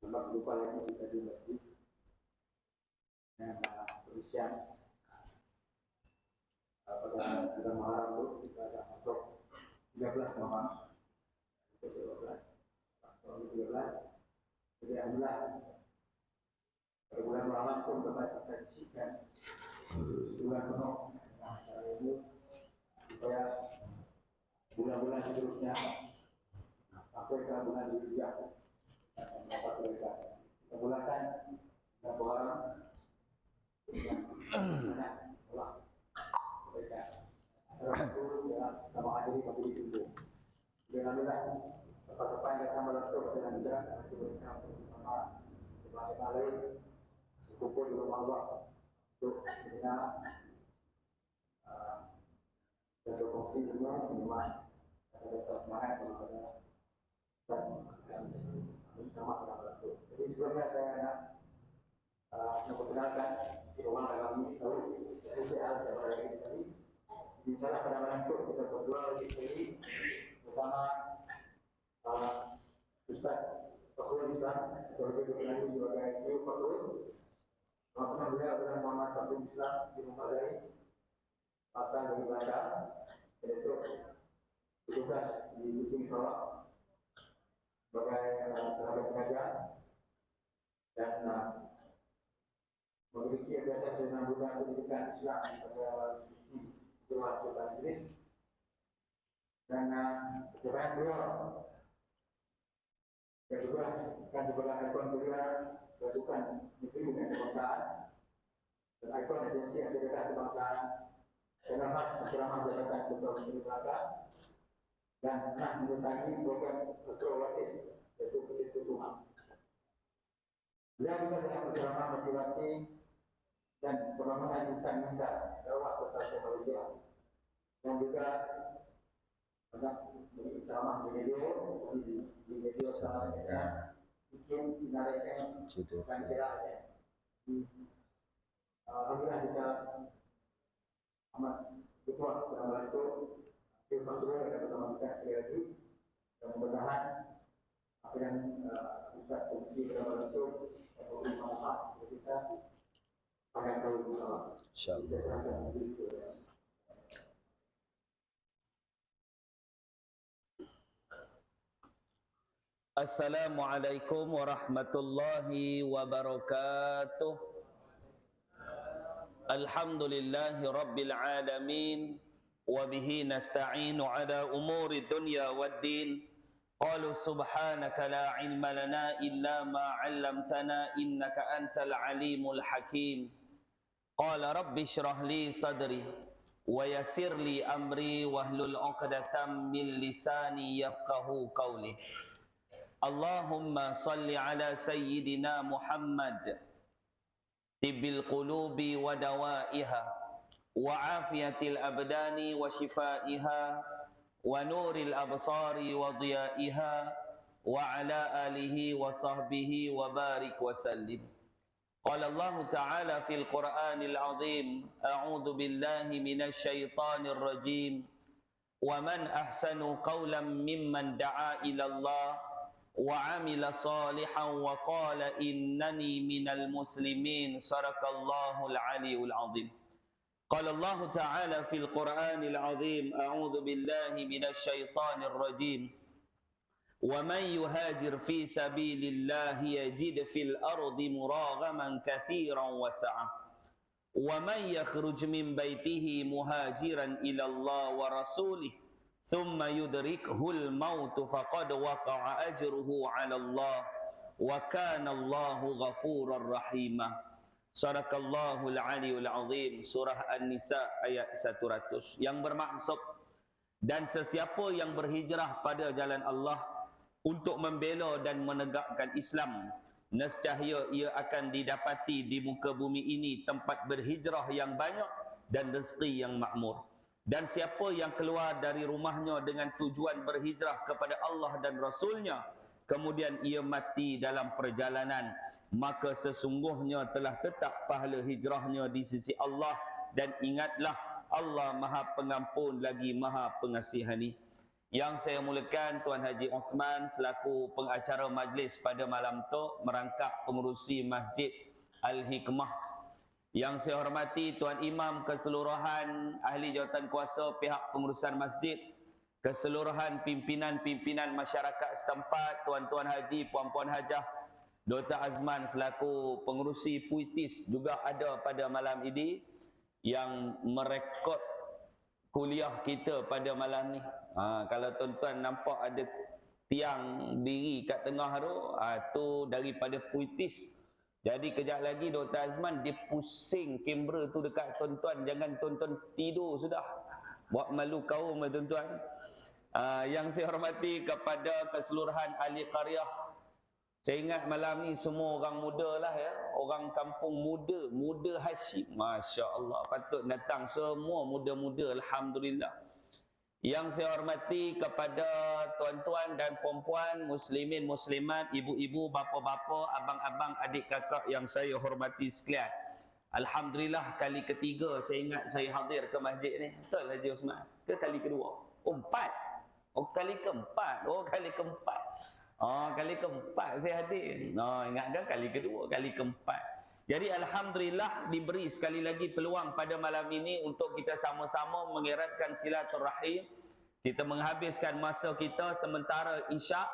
sebab lupa lagi kita di masjid dan perisian pada bulan Muharram itu kita akan masuk 13 Muharram ke 12 atau 13. Jadi alhamdulillah pada bulan Muharram pun dapat kita isikan bulan penuh cara ini supaya bulan-bulan seterusnya sampai ke bulan Dzulhijjah dapat mereka kita mulakan dan Muharram yang banyak Allah mereka itu sama hadiri bagi itu alhamdulillah tempat-tempat yang sama letup dengan gerak nanti mereka bersama tempat-tempat lain berkumpul di rumah Allah untuk mendengar dan berfungsi juga minuman ada semangat daripada dan sama dalam letup. Jadi sebelumnya saya nak memperkenalkan di rumah dalam ini tahu sosial daripada ini tadi bicara pada malam itu kita berdua lagi sendiri bersama Ustaz Fakhrul Islam sebagai dikenali sebagai Ibu Fakhrul. Nama beliau adalah Muhammad Fakhrul Islam di rumah dari asal dari Belanda, yaitu bertugas di Kuching Sarawak sebagai tenaga pengajar dan memiliki ijazah sarjana Buddha Pendidikan Islam pada Universiti Luar Sultan Inggris dan pencapaian beliau yang juga kan sebelah ikon beliau Gabungan Negeri dan Kebangsaan dan ikon agensi aktivitas kebangsaan dan khas ceramah jabatan Ketua Menteri Belaka dan pernah menyertai program Akrobatis yaitu Pencipta Tuhan. Beliau juga telah berceramah motivasi dan pembangunan insan muda dakwah besar Malaysia dan juga banyak ceramah di media sama bikin sinarnya dan kiranya. Alhamdulillah kita amat berdoa dalam itu kita berdua dan teman-teman kita sekali lagi dan mudah-mudahan apa yang Ustaz fungsi dalam itu memberi manfaat bagi kita pada tahun ini. Insyaallah. Assalamualaikum warahmatullahi wabarakatuh. Alhamdulillahi rabbil alamin wa bihi nasta'inu ala umuri dunya waddin. Qalu subhanaka la ilma lana illa ma 'allamtana innaka antal alimul hakim. Qala rabbi shrah li sadri wa yassir li amri wahlul 'uqdatam min lisani yafqahu qawli. Allahumma salli ala sayyidina Muhammad tibbil qulubi wa dawaiha wa afiyatil abdani wa shifaiha wa nuril absari wa dhiyaiha wa ala alihi wa sahbihi wa barik wa sallim. Qala Allah Ta'ala fil Qur'anil azim a'udzu billahi minasy syaithanir rajim wa man ahsanu qawlan mimman da'a ila Allah وعمل صالحا وقال إنني من المسلمين صدق الله العلي العظيم. قال الله تعالى في القرآن العظيم أعوذ بالله من الشيطان الرجيم ومن يهاجر في سبيل الله يجد في الأرض مراغما كثيرا وسعة ومن يخرج من بيته مهاجرا إلى الله ورسوله ثم يدركه الموت فقد وقع أجره على الله وكان الله غفورا رحيما. Sadaqallahul Aliyul Azim. Surah An-Nisa ayat 100 yang bermaksud dan sesiapa yang berhijrah pada jalan Allah untuk membela dan menegakkan Islam, nescaya ia akan didapati di muka bumi ini tempat berhijrah yang banyak dan rezeki yang makmur. Dan siapa yang keluar dari rumahnya dengan tujuan berhijrah kepada Allah dan Rasulnya, kemudian ia mati dalam perjalanan, maka sesungguhnya telah tetap pahala hijrahnya di sisi Allah. Dan ingatlah, Allah Maha Pengampun lagi Maha Pengasihani. Yang saya muliakan Tuan Haji Osman selaku pengacara majlis pada malam tu, merangkap pengurusi Masjid Al-Hikmah. Yang saya hormati Tuan Imam keseluruhan ahli jawatan kuasa pihak pengurusan masjid, keseluruhan pimpinan-pimpinan masyarakat setempat, tuan-tuan haji, puan-puan hajah, Dr. Azman selaku pengurusi puitis juga ada pada malam ini yang merekod kuliah kita pada malam ni. Kalau tuan-tuan nampak ada tiang diri kat tengah tu, tu daripada puitis. Jadi kejap lagi Dr. Azman dia pusing kamera tu dekat tuan-tuan, jangan tuan-tuan tidur sudah. Buat malu kaum tuan-tuan. Yang saya hormati kepada keseluruhan ahli qaryah. Saya ingat malam ni semua orang muda lah ya. Orang kampung muda, muda Hashim. Masya Allah, patut datang semua muda-muda, alhamdulillah. Yang saya hormati kepada tuan-tuan dan puan-puan, muslimin, muslimat, ibu-ibu, bapa-bapa, abang-abang, adik kakak yang saya hormati sekalian. Alhamdulillah kali ketiga saya ingat saya hadir ke masjid ni. Betul Haji Osman? Ke kali kedua? Oh, 4. Oh, kali keempat. Oh, kali keempat. Kali keempat saya hadir. Ingatkan kali kedua, kali keempat. Jadi alhamdulillah diberi sekali lagi peluang pada malam ini untuk kita sama-sama mengeratkan silaturahim. Kita menghabiskan masa kita sementara isyak,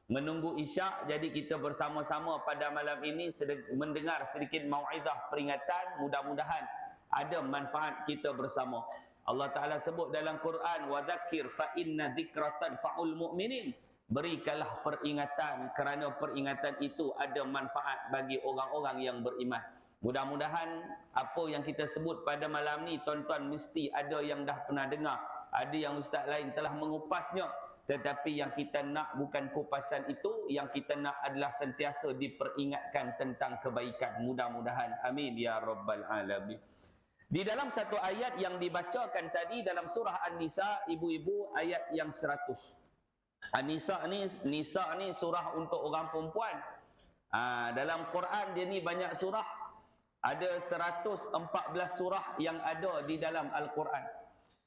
menunggu isyak. Jadi kita bersama-sama pada malam ini mendengar sedikit mau'izah peringatan. Mudah-mudahan ada manfaat kita bersama. Allah Ta'ala sebut dalam Quran, wa dzakir fa inna dzikratan fa'ul mu'minin. Berikanlah peringatan kerana peringatan itu ada manfaat bagi orang-orang yang beriman. Mudah-mudahan apa yang kita sebut pada malam ni tuan-tuan mesti ada yang dah pernah dengar, ada yang ustaz lain telah mengupasnya, tetapi yang kita nak bukan kupasan itu, yang kita nak adalah sentiasa diperingatkan tentang kebaikan. Mudah-mudahan, amin ya rabbal alamin. Di dalam satu ayat yang dibacakan tadi dalam surah An-Nisa, ibu-ibu, ayat yang 100. An-Nisa ni surah untuk orang perempuan. Dalam Quran dia ni banyak surah. Ada 114 surah yang ada di dalam Al-Quran.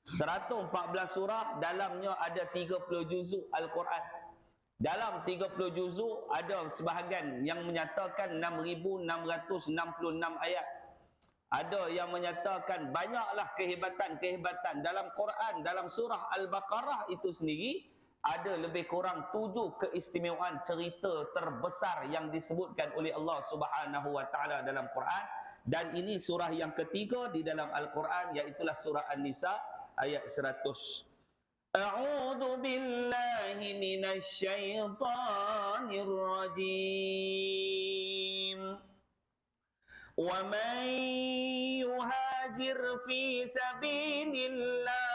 114 surah, dalamnya ada 30 juzuk Al-Quran. Dalam 30 juzuk ada sebahagian yang menyatakan 6,666 ayat. Ada yang menyatakan banyaklah kehebatan-kehebatan dalam Quran. Dalam surah Al-Baqarah itu sendiri ada lebih kurang 7 keistimewaan cerita terbesar yang disebutkan oleh Allah Subhanahu wa taala dalam Quran, dan ini surah yang ketiga di dalam Al-Quran, iaitulah surah An-Nisa ayat 100. A'udzu billahi minasy syaithanir rajim. Wa man yuhajir fi sabilillah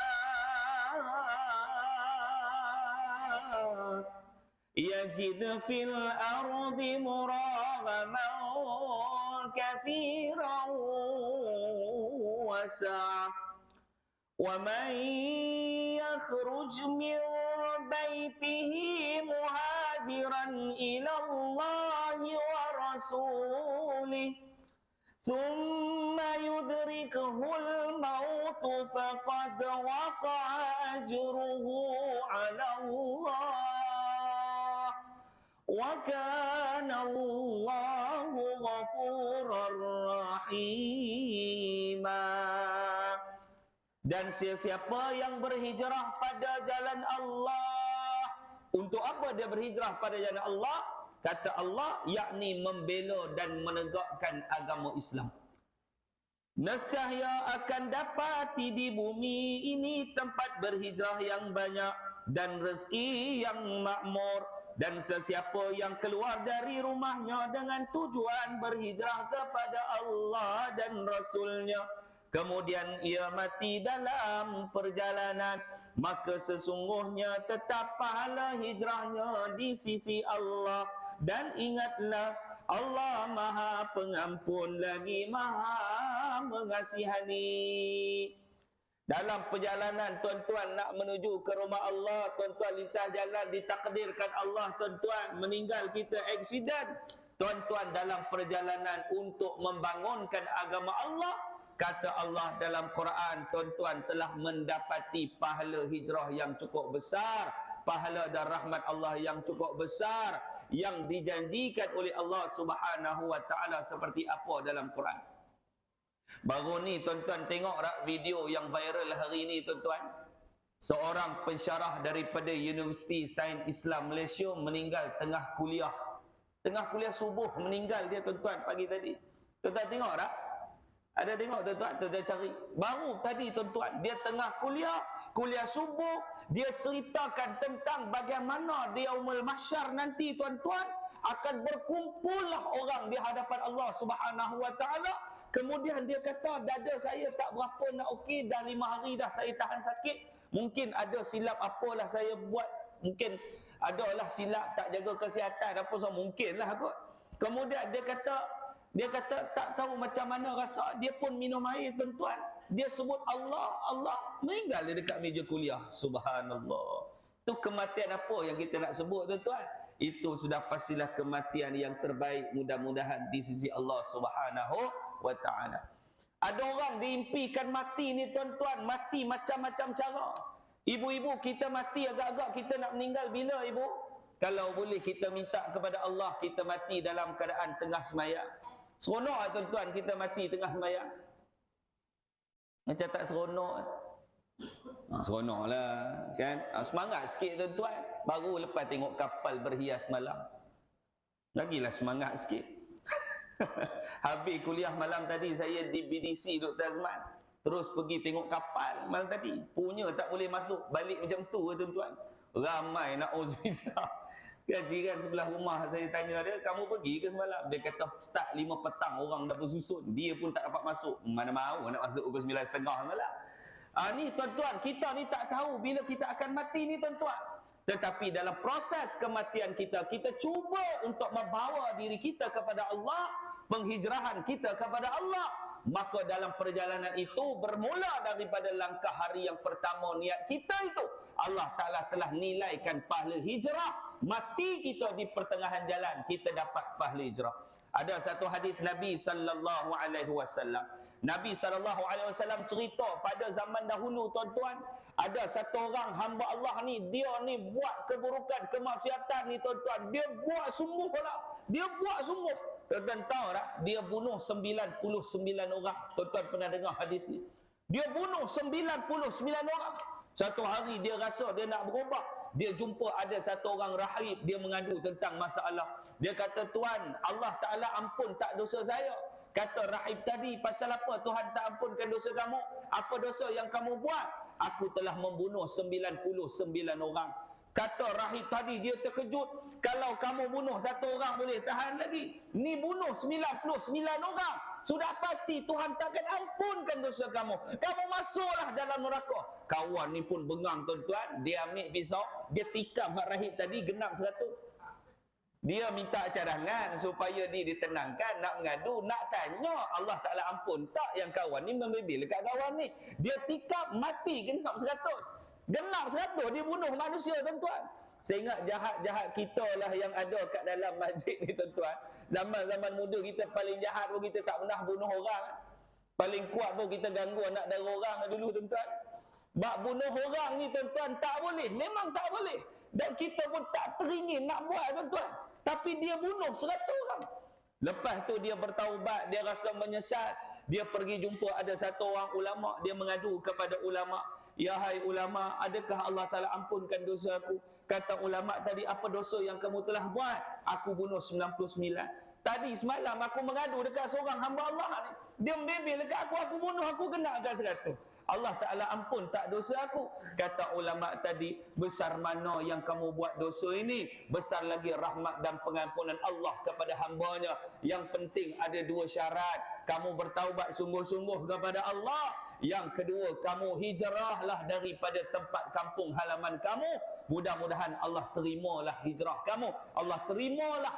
yajid fil ardi muragaman kathiran wasa' wa man yakhruj min baytihi muhajiran ila Allah wa rasulih thumma yudrikuhul maut faqad waqa'a ajruhu 'ala Allah wa kana Allahu ghafurar rahima. Dan siapa yang berhijrah pada jalan Allah, untuk apa dia berhijrah pada jalan Allah? Kata Allah, yakni membela dan menegakkan agama Islam. Nescaya akan dapati di bumi ini tempat berhijrah yang banyak dan rezeki yang makmur. Dan sesiapa yang keluar dari rumahnya dengan tujuan berhijrah kepada Allah dan Rasulnya, kemudian ia mati dalam perjalanan, maka sesungguhnya tetap pahala hijrahnya di sisi Allah. Dan ingatlah, Allah Maha Pengampun lagi Maha Mengasihani. Dalam perjalanan tuan-tuan nak menuju ke rumah Allah, tuan-tuan lintas jalan, ditakdirkan Allah tuan-tuan meninggal, kita aksiden. Tuan-tuan dalam perjalanan untuk membangunkan agama Allah, kata Allah dalam Quran, tuan-tuan telah mendapati pahala hijrah yang cukup besar, pahala dan rahmat Allah yang cukup besar yang dijanjikan oleh Allah Subhanahu wa taala seperti apa dalam Quran. Baru ni tuan-tuan tengok tak video yang viral hari ni tuan-tuan. Seorang pensyarah daripada Universiti Sains Islam Malaysia meninggal tengah kuliah. Tengah kuliah subuh meninggal dia tuan-tuan pagi tadi. Tuan-tuan tengok tak? Ada tengok tuan-tuan? Tuan-tuan cari. Baru tadi tuan-tuan, dia tengah kuliah subuh, dia ceritakan tentang bagaimana di yaumul mahsyar nanti tuan-tuan akan berkumpullah orang di hadapan Allah Subhanahu wa taala. Kemudian dia kata, dada saya tak berapa nak okey, dah 5 hari dah saya tahan sakit. Mungkin ada silap apalah saya buat, mungkin adalah silap tak jaga kesihatan apa so, mungkinlah kot. Kemudian dia kata tak tahu macam mana rasa, dia pun minum air tuan-tuan. Dia sebut Allah, meninggal dia dekat meja kuliah. Subhanallah. Tu kematian apa yang kita nak sebut tuan-tuan? Itu sudah pastilah kematian yang terbaik, mudah-mudahan di sisi Allah Subhanahu wa taala. Ada orang diimpikan mati ni tuan-tuan, mati macam-macam cara. Ibu-ibu, kita mati agak-agak kita nak meninggal bila ibu? Kalau boleh kita minta kepada Allah kita mati dalam keadaan tengah sembahyang. Seronok tuan-tuan kita mati tengah sembahyang? Macam tak seronok. Seronoklah kan? Semangat sikit tuan-tuan. Baru lepas tengok kapal berhias malam. Lagilah semangat sikit. Habis kuliah malam tadi saya di BDC Dr. Azman. Terus pergi tengok kapal malam tadi. Punya tak boleh masuk. Balik macam tu tuan-tuan. Ramai na'udzubillah. Jiran sebelah rumah saya tanya dia, kamu pergi ke semalam? Dia kata start 5 petang orang dah bersusun. Dia pun tak dapat masuk. Mana mahu nak masuk pukul 9.30 malam. Ni tuan-tuan, kita ni tak tahu bila kita akan mati ni tuan-tuan. Tetapi dalam proses kematian kita, kita cuba untuk membawa diri kita kepada Allah, penghijrahan kita kepada Allah. Maka dalam perjalanan itu bermula daripada langkah hari yang pertama niat kita itu, Allah Ta'ala telah nilaikan pahala hijrah. Mati kita di pertengahan jalan, kita dapat pahala hijrah. Ada satu hadis Nabi sallallahu alaihi wasallam. Nabi sallallahu alaihi wasallam cerita pada zaman dahulu tuan-tuan, ada satu orang hamba Allah ni, dia ni buat keburukan, kemaksiatan ni tuan-tuan, dia buat sungguh lah. Dia buat sungguh. Tuan-tuan tahu tak? Dia bunuh 99 orang. Tuan-tuan pernah dengar hadis ni? Dia bunuh 99 orang. Satu hari dia rasa dia nak berubah. Dia jumpa ada satu orang rahib, dia mengadu tentang masalah. Dia kata, Tuan, Allah Ta'ala ampun tak dosa saya. Kata rahib tadi, pasal apa Tuhan tak ampunkan dosa kamu? Apa dosa yang kamu buat? Aku telah membunuh 99 orang. Kata rahib tadi, dia terkejut. Kalau kamu bunuh satu orang boleh tahan lagi. Ni bunuh 99 orang. Sudah pasti Tuhan takkan ampunkan dosa kamu. Kamu masuklah dalam neraka. Kawan ni pun bengang tuan-tuan. Dia ambil pisau, dia tikam hak rahib tadi, genap 100. Dia minta cadangan supaya dia ditenangkan, nak mengadu, nak tanya Allah Ta'ala ampun tak yang kawan ni membebel dekat kawan ni. Dia tikap mati genap 100. Genap 100 dia bunuh manusia tuan-tuan. Saya ingat jahat-jahat kita lah yang ada kat dalam masjid ni tuan-tuan. Zaman-zaman muda kita paling jahat pun kita tak pernah bunuh orang. Paling kuat pun kita ganggu anak dara orang dulu tuan-tuan. Bak bunuh orang ni tuan-tuan tak boleh, memang tak boleh. Dan kita pun tak teringin nak buat tuan-tuan. Tapi dia bunuh 100 orang. Lepas tu dia bertaubat, dia rasa menyesal. Dia pergi jumpa ada satu orang ulama, dia mengadu kepada ulama. Ya hai ulama, adakah Allah Ta'ala ampunkan dosa aku? Kata ulama tadi, apa dosa yang kamu telah buat? Aku bunuh 99. Tadi semalam aku mengadu dekat seorang hamba Allah ni. Dia membebel dekat aku bunuh, aku kena agak 100. Allah Ta'ala ampun tak dosa aku. Kata ulama tadi, besar mana yang kamu buat dosa ini, besar lagi rahmat dan pengampunan Allah kepada hambanya. Yang penting ada 2 syarat. Kamu bertaubat sungguh-sungguh kepada Allah. Yang kedua, kamu hijrahlah daripada tempat kampung halaman kamu. Mudah-mudahan Allah terimalah hijrah kamu. Allah terimalah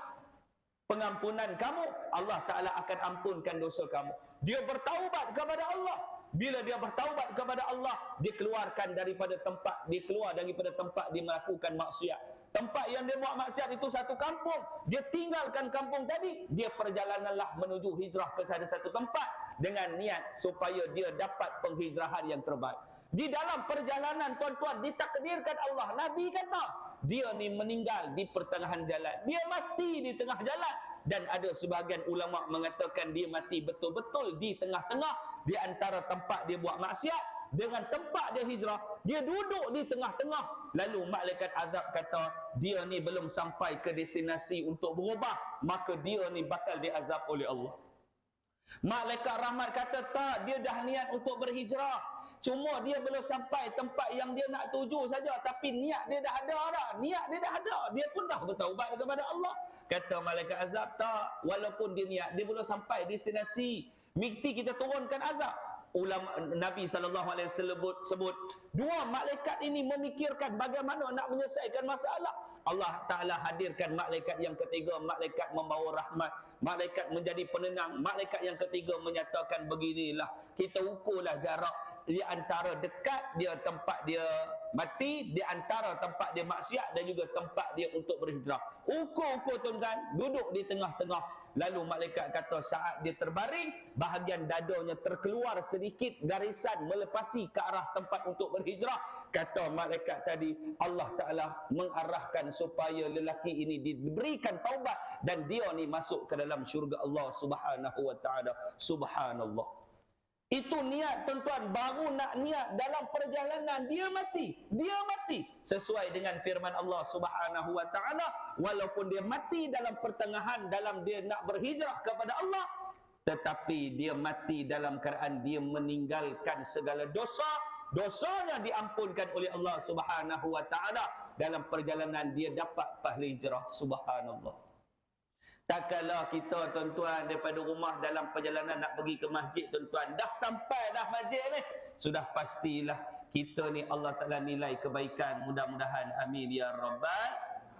pengampunan kamu. Allah Ta'ala akan ampunkan dosa kamu. Dia bertaubat kepada Allah. Bila dia bertaubat kepada Allah, dia keluarkan daripada tempat, dia keluar daripada tempat dia melakukan maksiat. Tempat yang dia buat maksiat itu satu kampung. Dia tinggalkan kampung tadi, dia perjalananlah menuju hijrah ke satu tempat. dengan niat supaya dia dapat penghijrahan yang terbaik. Di dalam perjalanan tuan-tuan ditakdirkan Allah, Nabi kata dia ni meninggal di pertengahan jalan, dia mati di tengah jalan. Dan ada sebahagian ulama mengatakan dia mati betul-betul di tengah-tengah, di antara tempat dia buat maksiat dengan tempat dia hijrah. Dia duduk di tengah-tengah. Lalu malaikat azab kata dia ni belum sampai ke destinasi untuk berubah, maka dia ni bakal diazab oleh Allah. Malaikat rahmat kata tak, dia dah niat untuk berhijrah, cuma dia belum sampai tempat yang dia nak tuju saja, tapi niat dia dah ada dah. Niat dia dah ada, dia pun dah bertaubat kepada Allah. Kata malaikat azab tak, walaupun dia niat, dia belum sampai destinasi, mesti kita turunkan azab. Ulama Nabi SAW sebut dua malaikat ini memikirkan bagaimana nak menyelesaikan masalah. Allah Ta'ala hadirkan malaikat yang ketiga, malaikat membawa rahmat, malaikat menjadi penenang. Malaikat yang ketiga menyatakan beginilah, kita ukurlah jarak di antara dekat dia tempat dia mati, di antara tempat dia maksiat dan juga tempat dia untuk berhijrah. Ukur-ukur tuan-tuan, duduk di tengah-tengah. Lalu malaikat kata saat dia terbaring, bahagian dadanya terkeluar sedikit garisan melepasi ke arah tempat untuk berhijrah. Kata malaikat tadi, Allah Ta'ala mengarahkan supaya lelaki ini diberikan taubat dan dia ni masuk ke dalam syurga Allah Subhanahu wa Ta'ala. Subhanallah. Itu niat tuan-tuan, baru nak niat dalam perjalanan dia mati. Dia mati sesuai dengan firman Allah Subhanahu wa Ta'ala, walaupun dia mati dalam pertengahan, dalam dia nak berhijrah kepada Allah, tetapi dia mati dalam keadaan dia meninggalkan segala dosa. Dosanya diampunkan oleh Allah Subhanahu wa Ta'ala. Dalam perjalanan dia dapat pahala hijrah. Subhanallah. Tak kala kita tuan-tuan daripada rumah dalam perjalanan nak pergi ke masjid tuan-tuan, dah sampai dah masjid ni, sudah pastilah kita ni Allah Ta'ala nilai kebaikan. Mudah-mudahan, amin ya rabbal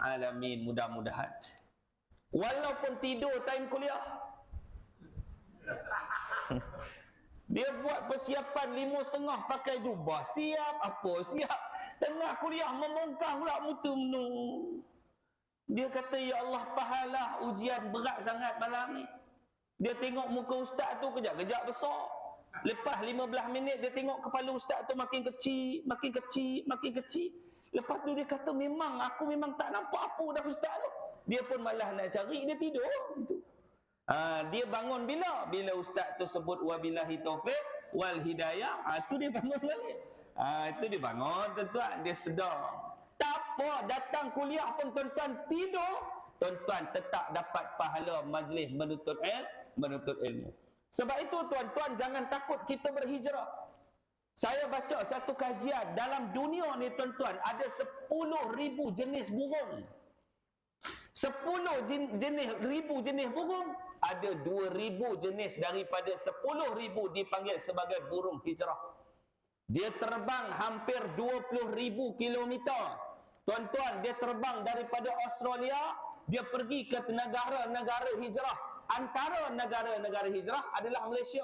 alamin, mudah-mudahan. Walaupun tidur time kuliah, dia buat persiapan 5:30 pakai jubah, siap apa siap, tengah kuliah membongkar pula muka menung. Dia kata, ya Allah, pahala ujian berat sangat malam ni. Dia tengok muka ustaz tu kejap-kejap besar. Lepas 15 minit dia tengok kepala ustaz tu makin kecil, makin kecil, makin kecil. Lepas tu dia kata, aku memang tak nampak apa dah ustaz tu. Dia pun malah nak cari, dia tidur gitu. Dia bangun bila? Bila ustaz tu sebut wabillahi taufiq wal hidayah, tu dia bangun balik. Itu dia bangun tuan-tuan, dia sedar. Tak apa, datang kuliah pun tuan-tuan tidur, tuan-tuan tetap dapat pahala majlis menuntut ilmu. Sebab itu tuan-tuan jangan takut kita berhijrah. Saya baca satu kajian, dalam dunia ni tuan-tuan ada 10,000 jenis burung. 10,000 jenis burung, ada 2,000 jenis daripada 10,000 dipanggil sebagai burung hijrah. Dia terbang hampir 20,000 kilometer. Tuan-tuan, dia terbang daripada Australia, dia pergi ke negara-negara hijrah. Antara negara-negara hijrah adalah Malaysia.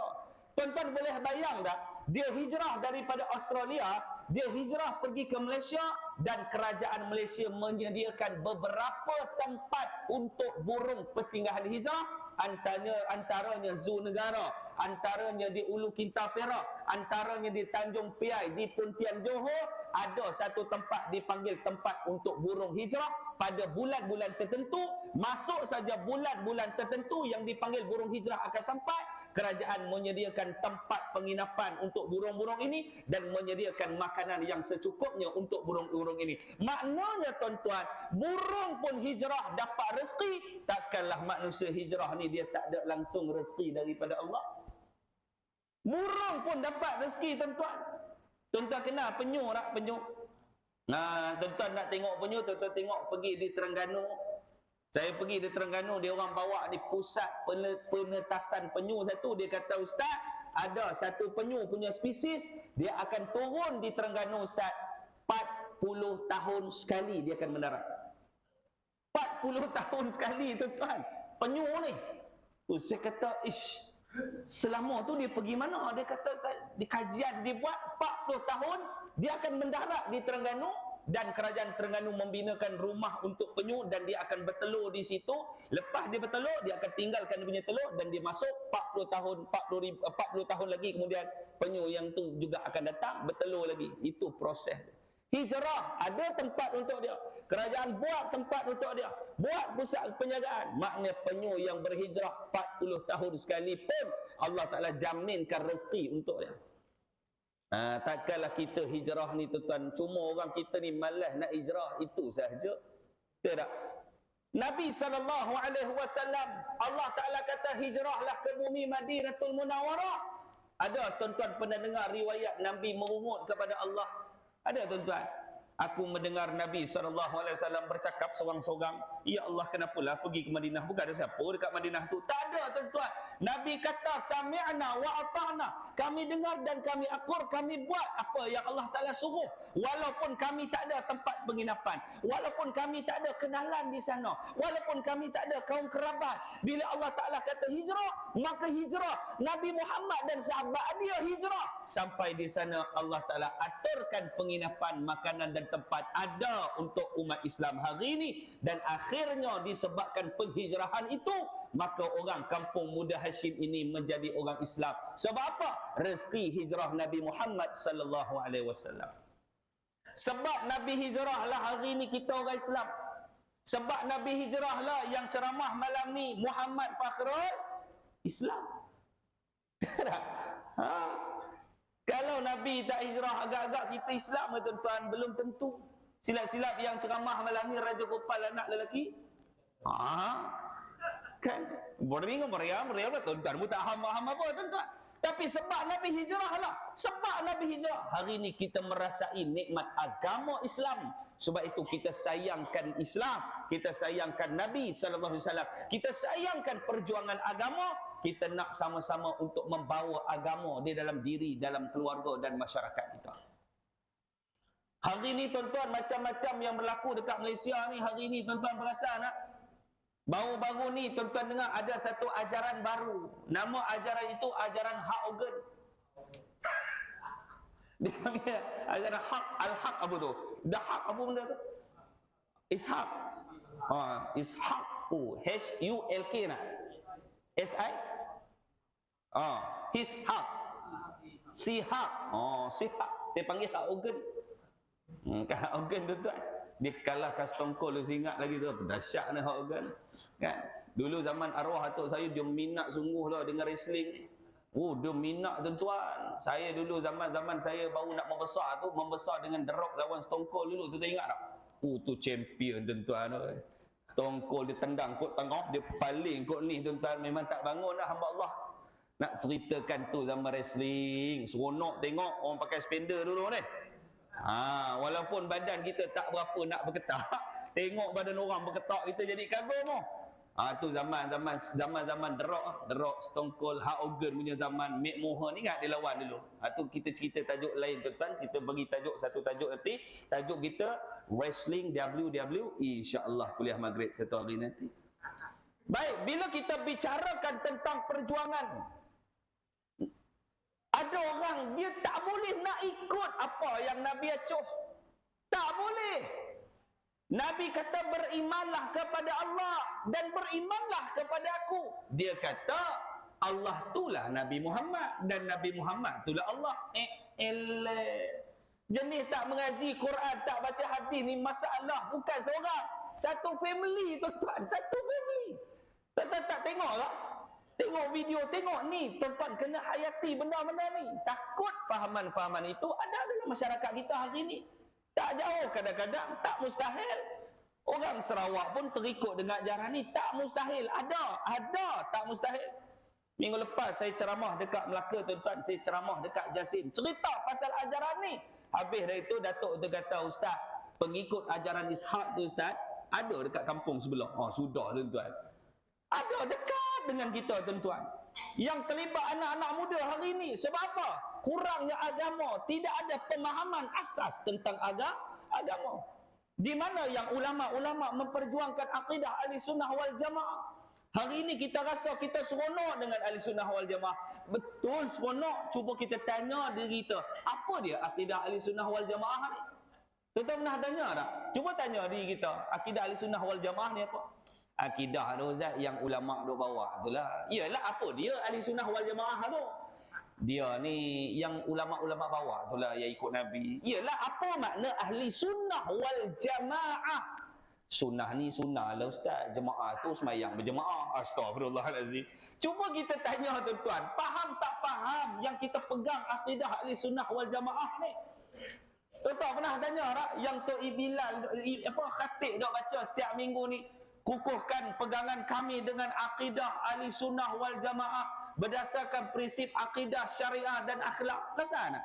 Tuan-tuan boleh bayang tak? Dia hijrah daripada Australia, dia hijrah pergi ke Malaysia, dan kerajaan Malaysia menyediakan beberapa tempat untuk burung persinggahan hijrah. Antaranya Zoo Negara, antaranya di Ulu Kinta Perak, antaranya di Tanjung Piai, di Pontian Johor. Ada satu tempat dipanggil tempat untuk burung hijrah pada bulan-bulan tertentu. Masuk saja bulan-bulan tertentu yang dipanggil burung hijrah akan sampai, kerajaan menyediakan tempat penginapan untuk burung-burung ini dan menyediakan makanan yang secukupnya untuk burung-burung ini. Maknanya tuan-tuan, burung pun hijrah dapat rezeki. Takkanlah manusia hijrah ni dia tak ada langsung rezeki daripada Allah. Burung pun dapat rezeki tuan-tuan. Tuan-tuan kenal penyu tak? Penyu. Tuan-tuan nak tengok penyu, tuan-tuan tengok pergi di Terengganu. Saya pergi di Terengganu, dia orang bawa di pusat penetasan penyu satu. Dia kata, ustaz, ada satu penyu punya spesies, dia akan turun di Terengganu ustaz, 40 tahun sekali dia akan mendarat. 40 tahun sekali tuan-tuan, penyu ni. Saya kata, selama tu dia pergi mana? Dia kata, di kajian dia buat 40 tahun dia akan mendarat di Terengganu, dan kerajaan Terengganu membinakan rumah untuk penyu dan dia akan bertelur di situ. Lepas dia bertelur, dia akan tinggalkan dia punya telur dan dia masuk 40 tahun lagi kemudian penyu yang tu juga akan datang bertelur lagi. Itu proses. Hijrah ada tempat untuk dia. Kerajaan buat tempat untuk dia. Buat pusat penjagaan. Maknanya penyu yang berhijrah 40 tahun sekalipun Allah Ta'ala jaminkan rezeki untuk dia. Takkanlah kita hijrah ni tuan, cuma orang kita ni malas nak hijrah itu sahaja. Tidak. Nabi SAW, Allah Ta'ala kata hijrahlah ke bumi Madinatul Munawwarah. Ada tuan-tuan pernah dengar riwayat Nabi merungut kepada Allah? Ada tuan-tuan? Aku mendengar Nabi SAW bercakap seorang-seorang, ya Allah, kenapalah pergi ke Madinah? Bukan ada siapa dekat Madinah tu. Tak ada tuan-tuan. Nabi kata sami'na wa ata'na. Kami dengar dan kami akur, kami buat apa yang Allah Ta'ala suruh. Walaupun kami tak ada tempat penginapan, walaupun kami tak ada kenalan di sana, walaupun kami tak ada kaum kerabat. Bila Allah Ta'ala kata hijrah, maka hijrah. Nabi Muhammad dan sahabat dia hijrah. Sampai di sana Allah Ta'ala aturkan penginapan, makanan dan tempat ada untuk umat Islam hari ini. Dan akhirnya disebabkan penghijrahan itu, maka orang kampung Muda Hashim ini menjadi orang Islam. Sebab apa? Rezeki hijrah Nabi Muhammad sallallahu alaihi wasallam. Sebab Nabi hijrahlah hari ini kita orang Islam. Sebab Nabi hijrahlah yang ceramah malam ni Muhammad Fakhrul Islam. Kalau Nabi tak hijrah, agak-agak kita Islam ke tuan-tuan? Belum tentu. Silap-silap yang ceramah malam ni Raja Gopal anak lelaki. Kan? Meriam lah tuan-tuan. Mu tak faham apa tuan-tuan. Tapi sebab Nabi hijrah lah. Sebab Nabi hijrah. Hari ini kita merasai nikmat agama Islam. Sebab itu kita sayangkan Islam. Kita sayangkan Nabi SAW. Kita sayangkan perjuangan agama. Kita nak sama-sama untuk membawa agama di dalam diri, dalam keluarga dan masyarakat kita. Hari ini tuan-tuan, macam-macam yang berlaku dekat Malaysia ni. Hari ini tuan-tuan perasan tak? Baru-baru ni tuan-tuan dengar ada satu ajaran baru. Nama ajaran itu ajaran hak organ. Dia panggil ajaran hak, al-haq apa tu? Dah hak apa benda tu? Ishaq. Ishaq. H-U-L-K nak? S-I? His hak. Si hak. Si hak. Saya panggil hak organ. Hak organ tuan-tuan. Dia kalahkan Stone Cold, saya ingat lagi tu. Dahsyat ni hak organ. Kan? Dulu zaman arwah atuk saya, dia minat sungguh lah dengan wrestling ni. Dia minat tuan-tuan. Saya dulu zaman-zaman saya baru nak membesar tu, membesar dengan The Rock lawan Stone Cold dulu. Tu tak ingat tak? Tu champion tuan-tuan. Stone Cold dia tendang kot tengah, dia paling kot ni tuan-tuan. Memang tak bangun dah hamba Allah. Nak ceritakan tu zaman wrestling. Seronok tengok orang pakai spender dulu ni. Walaupun badan kita tak berapa nak berketak, tengok badan orang berketak kita jadi kagum tu. Tu zaman The Rock, Stone Cold, Hulk Hogan punya zaman. Mick Mohan ni ingat dia lawan dulu. Tu kita cerita tajuk lain tuan-tuan. Kita bagi tajuk satu tajuk nanti. Tajuk kita Wrestling WWE, insya-Allah kuliah maghrib satu hari nanti. Baik, bila kita bicarakan tentang perjuangan, ada orang dia tak boleh nak ikut apa yang Nabi acuh. Tak boleh. Nabi kata berimanlah kepada Allah dan berimanlah kepada aku. Dia kata Allah itulah Nabi Muhammad dan Nabi Muhammad itulah Allah. Jenis tak mengaji Quran, tak baca hadis ni masalah bukan seorang. Satu family tuan-tuan, satu family. Tak tengok lah. Tengok video, tengok ni. Tuan-tuan kena hayati benda-benda ni. Takut fahaman-fahaman itu ada dalam masyarakat kita hari ini. Tak jauh kadang-kadang, tak mustahil. Orang Sarawak pun terikut dengan ajaran ni. Tak mustahil. Ada. Tak mustahil. Minggu lepas saya ceramah dekat Melaka tuan-tuan. Saya ceramah dekat Jasim. Cerita pasal ajaran ni. Habis dari itu Datuk tu kata, Ustaz, pengikut ajaran Ishaq tu Ustaz, ada dekat kampung sebelah. Sudah tuan-tuan. Ada dekat dengan kita tuan-tuan. Yang terlibat anak-anak muda hari ini. Sebab apa? Kurangnya agama. Tidak ada pemahaman asas tentang agama. Di mana yang ulama-ulama memperjuangkan akidah ahli sunnah wal jamaah. Hari ini kita rasa kita seronok dengan ahli sunnah wal jamaah. Betul seronok. Cuba kita tanya diri kita, apa dia akidah ahli sunnah wal jamaah ni? Tuan-tuan pernah tanya tak? Cuba tanya diri kita, akidah Ahlussunnah wal Jamaah ni apa? Akidah tu Ustaz yang ulama duk bawah tu lah. Iyalah, apa dia Ahlussunnah wal Jamaah tu? Dia ni yang ulama-ulama bawah tu lah yang ikut Nabi. Iyalah, apa makna ahli sunnah wal jamaah? Sunnah ni sunnah lah Ustaz. Jemaah tu semayang berjemaah. Astagfirullahalazim. Cuba kita tanya tuan-tuan, faham tak faham yang kita pegang akidah ahli sunnah wal jamaah ni? Tuan-tuan pernah tanya tak yang Tok Bilal khatib dok baca setiap minggu ni, kukuhkan pegangan kami dengan akidah ahli sunnah wal jamaah berdasarkan prinsip akidah syariah dan akhlak. Rasanya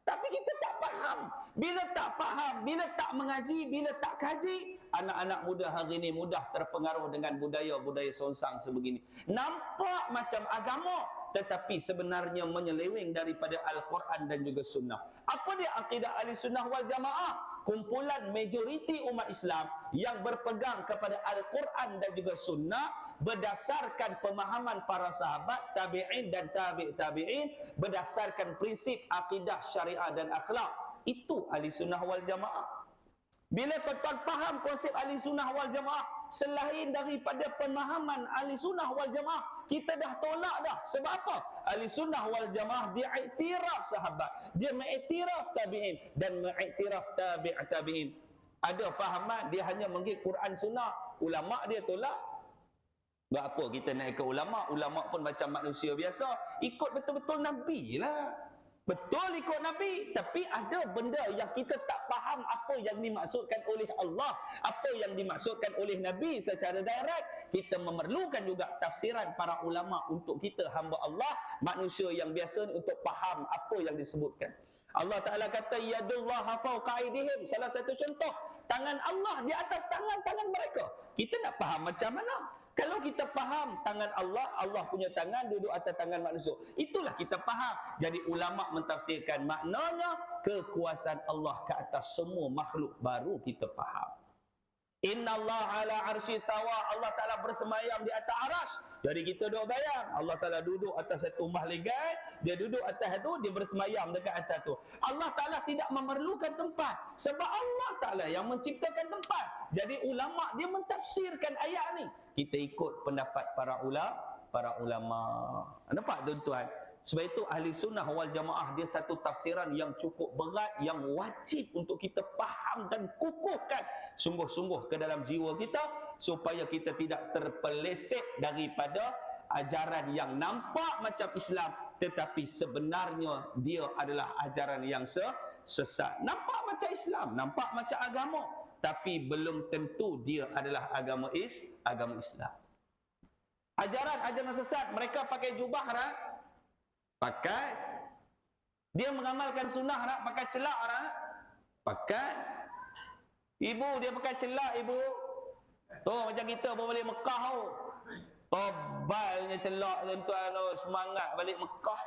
tapi kita tak faham. Bila tak faham, bila tak mengaji, bila tak kaji, anak-anak muda hari ini mudah terpengaruh dengan budaya-budaya songsang sebegini. Nampak macam agama, tetapi sebenarnya menyeleweng daripada Al-Quran dan juga Sunnah. Apa dia akidah ahli sunnah wal jamaah? Kumpulan majoriti umat Islam yang berpegang kepada Al-Quran dan juga Sunnah berdasarkan pemahaman para sahabat, tabi'in dan tabi'in, berdasarkan prinsip akidah syariah dan akhlak. Itu ahli sunnah wal jamaah. Bila tuan-tuan faham konsep ahli sunnah wal jamaah, selain daripada pemahaman ahli sunnah wal jamaah, kita dah tolak dah. Sebab apa? Ahli sunnah wal jamaah dia iktiraf sahabat, dia mengiktiraf tabi'in dan mengiktiraf tabi'in. Ada fahaman dia hanya mengikut Quran sunnah, ulama dia tolak. Sebab apa kita nak ikut ulama? Ulama pun macam manusia biasa, ikut betul-betul Nabi lah. Betul ikut Nabi, tapi ada benda yang kita tak faham apa yang dimaksudkan oleh Allah, apa yang dimaksudkan oleh Nabi secara direct. Kita memerlukan juga tafsiran para ulama untuk kita hamba Allah, manusia yang biasa ni, untuk faham apa yang disebutkan. Allah Ta'ala kata, Yadullah fawqa aydihim. Salah satu contoh, tangan Allah di atas tangan-tangan mereka. Kita nak faham macam mana? Kalau kita faham tangan Allah, Allah punya tangan duduk atas tangan manusia, itulah kita faham. Jadi ulama mentafsirkan maknanya kekuasaan Allah ke atas semua makhluk, baru kita faham. Inna Allah ala arsy istawa. Allah Ta'ala bersemayam di atas arasy. Jadi kita duk bayang, Allah Ta'ala duduk atas satu mahligai, dia duduk atas tu, dia bersemayam dekat atas tu. Allah Ta'ala tidak memerlukan tempat, sebab Allah Ta'ala yang menciptakan tempat. Jadi ulama dia mentafsirkan ayat ni, kita ikut pendapat para ulama. Nampak tuan-tuan? Sebab itu ahli sunnah wal jamaah dia satu tafsiran yang cukup berat, yang wajib untuk kita faham dan kukuhkan sungguh-sungguh ke dalam jiwa kita, supaya kita tidak terpeleset daripada ajaran yang nampak macam Islam, tetapi sebenarnya dia adalah ajaran yang sesat. Nampak macam Islam, nampak macam agama, tapi belum tentu dia adalah agama Islam. Ajaran sesat, mereka pakai jubah tak? Pakai. Dia mengamalkan sunnah tak? Pakai celak tak? Pakai. Ibu dia pakai celak, ibu. Macam kita bawa balik Mekah tu. Tobalnya celak tuan-tuan, semangat balik Mekah.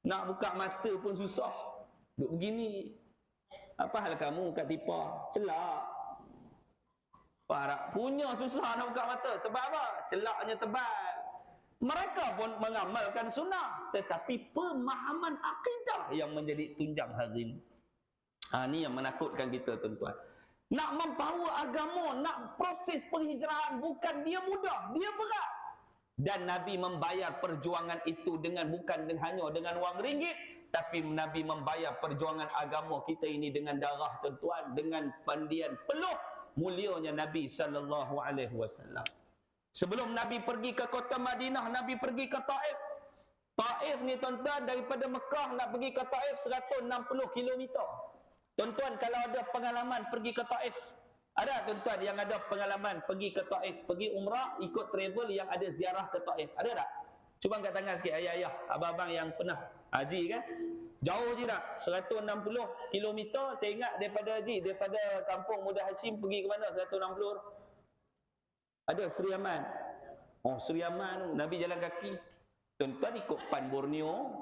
Nak buka mata pun susah. Duk begini. Apa hal kamu kat tipa? Celak. Parak punya susah nak buka mata. Sebab apa? Celaknya tebal. Mereka pun mengamalkan sunnah, tetapi pemahaman akidah yang menjadi tunjang hari ini. Ini yang menakutkan kita tuan-tuan. Nak membawa agama, nak proses penghijrahan, bukan dia mudah, dia berat. Dan Nabi membayar perjuangan itu bukan hanya dengan wang ringgit, tapi Nabi membayar perjuangan agama kita ini dengan darah tuan-tuan, dengan pandian peluh mulianya Nabi SAW. Sebelum Nabi pergi ke kota Madinah, Nabi pergi ke Taif. Taif ni tuan-tuan, daripada Mekah nak pergi ke Taif 160 km. Tuan-tuan kalau ada pengalaman pergi ke Taif, ada tuan-tuan yang ada pengalaman pergi ke Taif, pergi umrah, ikut travel yang ada ziarah ke Taif, ada tak? Cuba angkat tangan sikit ayah-ayah, abang-abang yang pernah haji kan? Jauh je tak? 160 km. Saya ingat daripada haji, daripada kampung Muda Hashim pergi ke mana 160? Ada Sri Aman. Sri Aman Nabi jalan kaki. Tuan-tuan ikut Pan Borneo.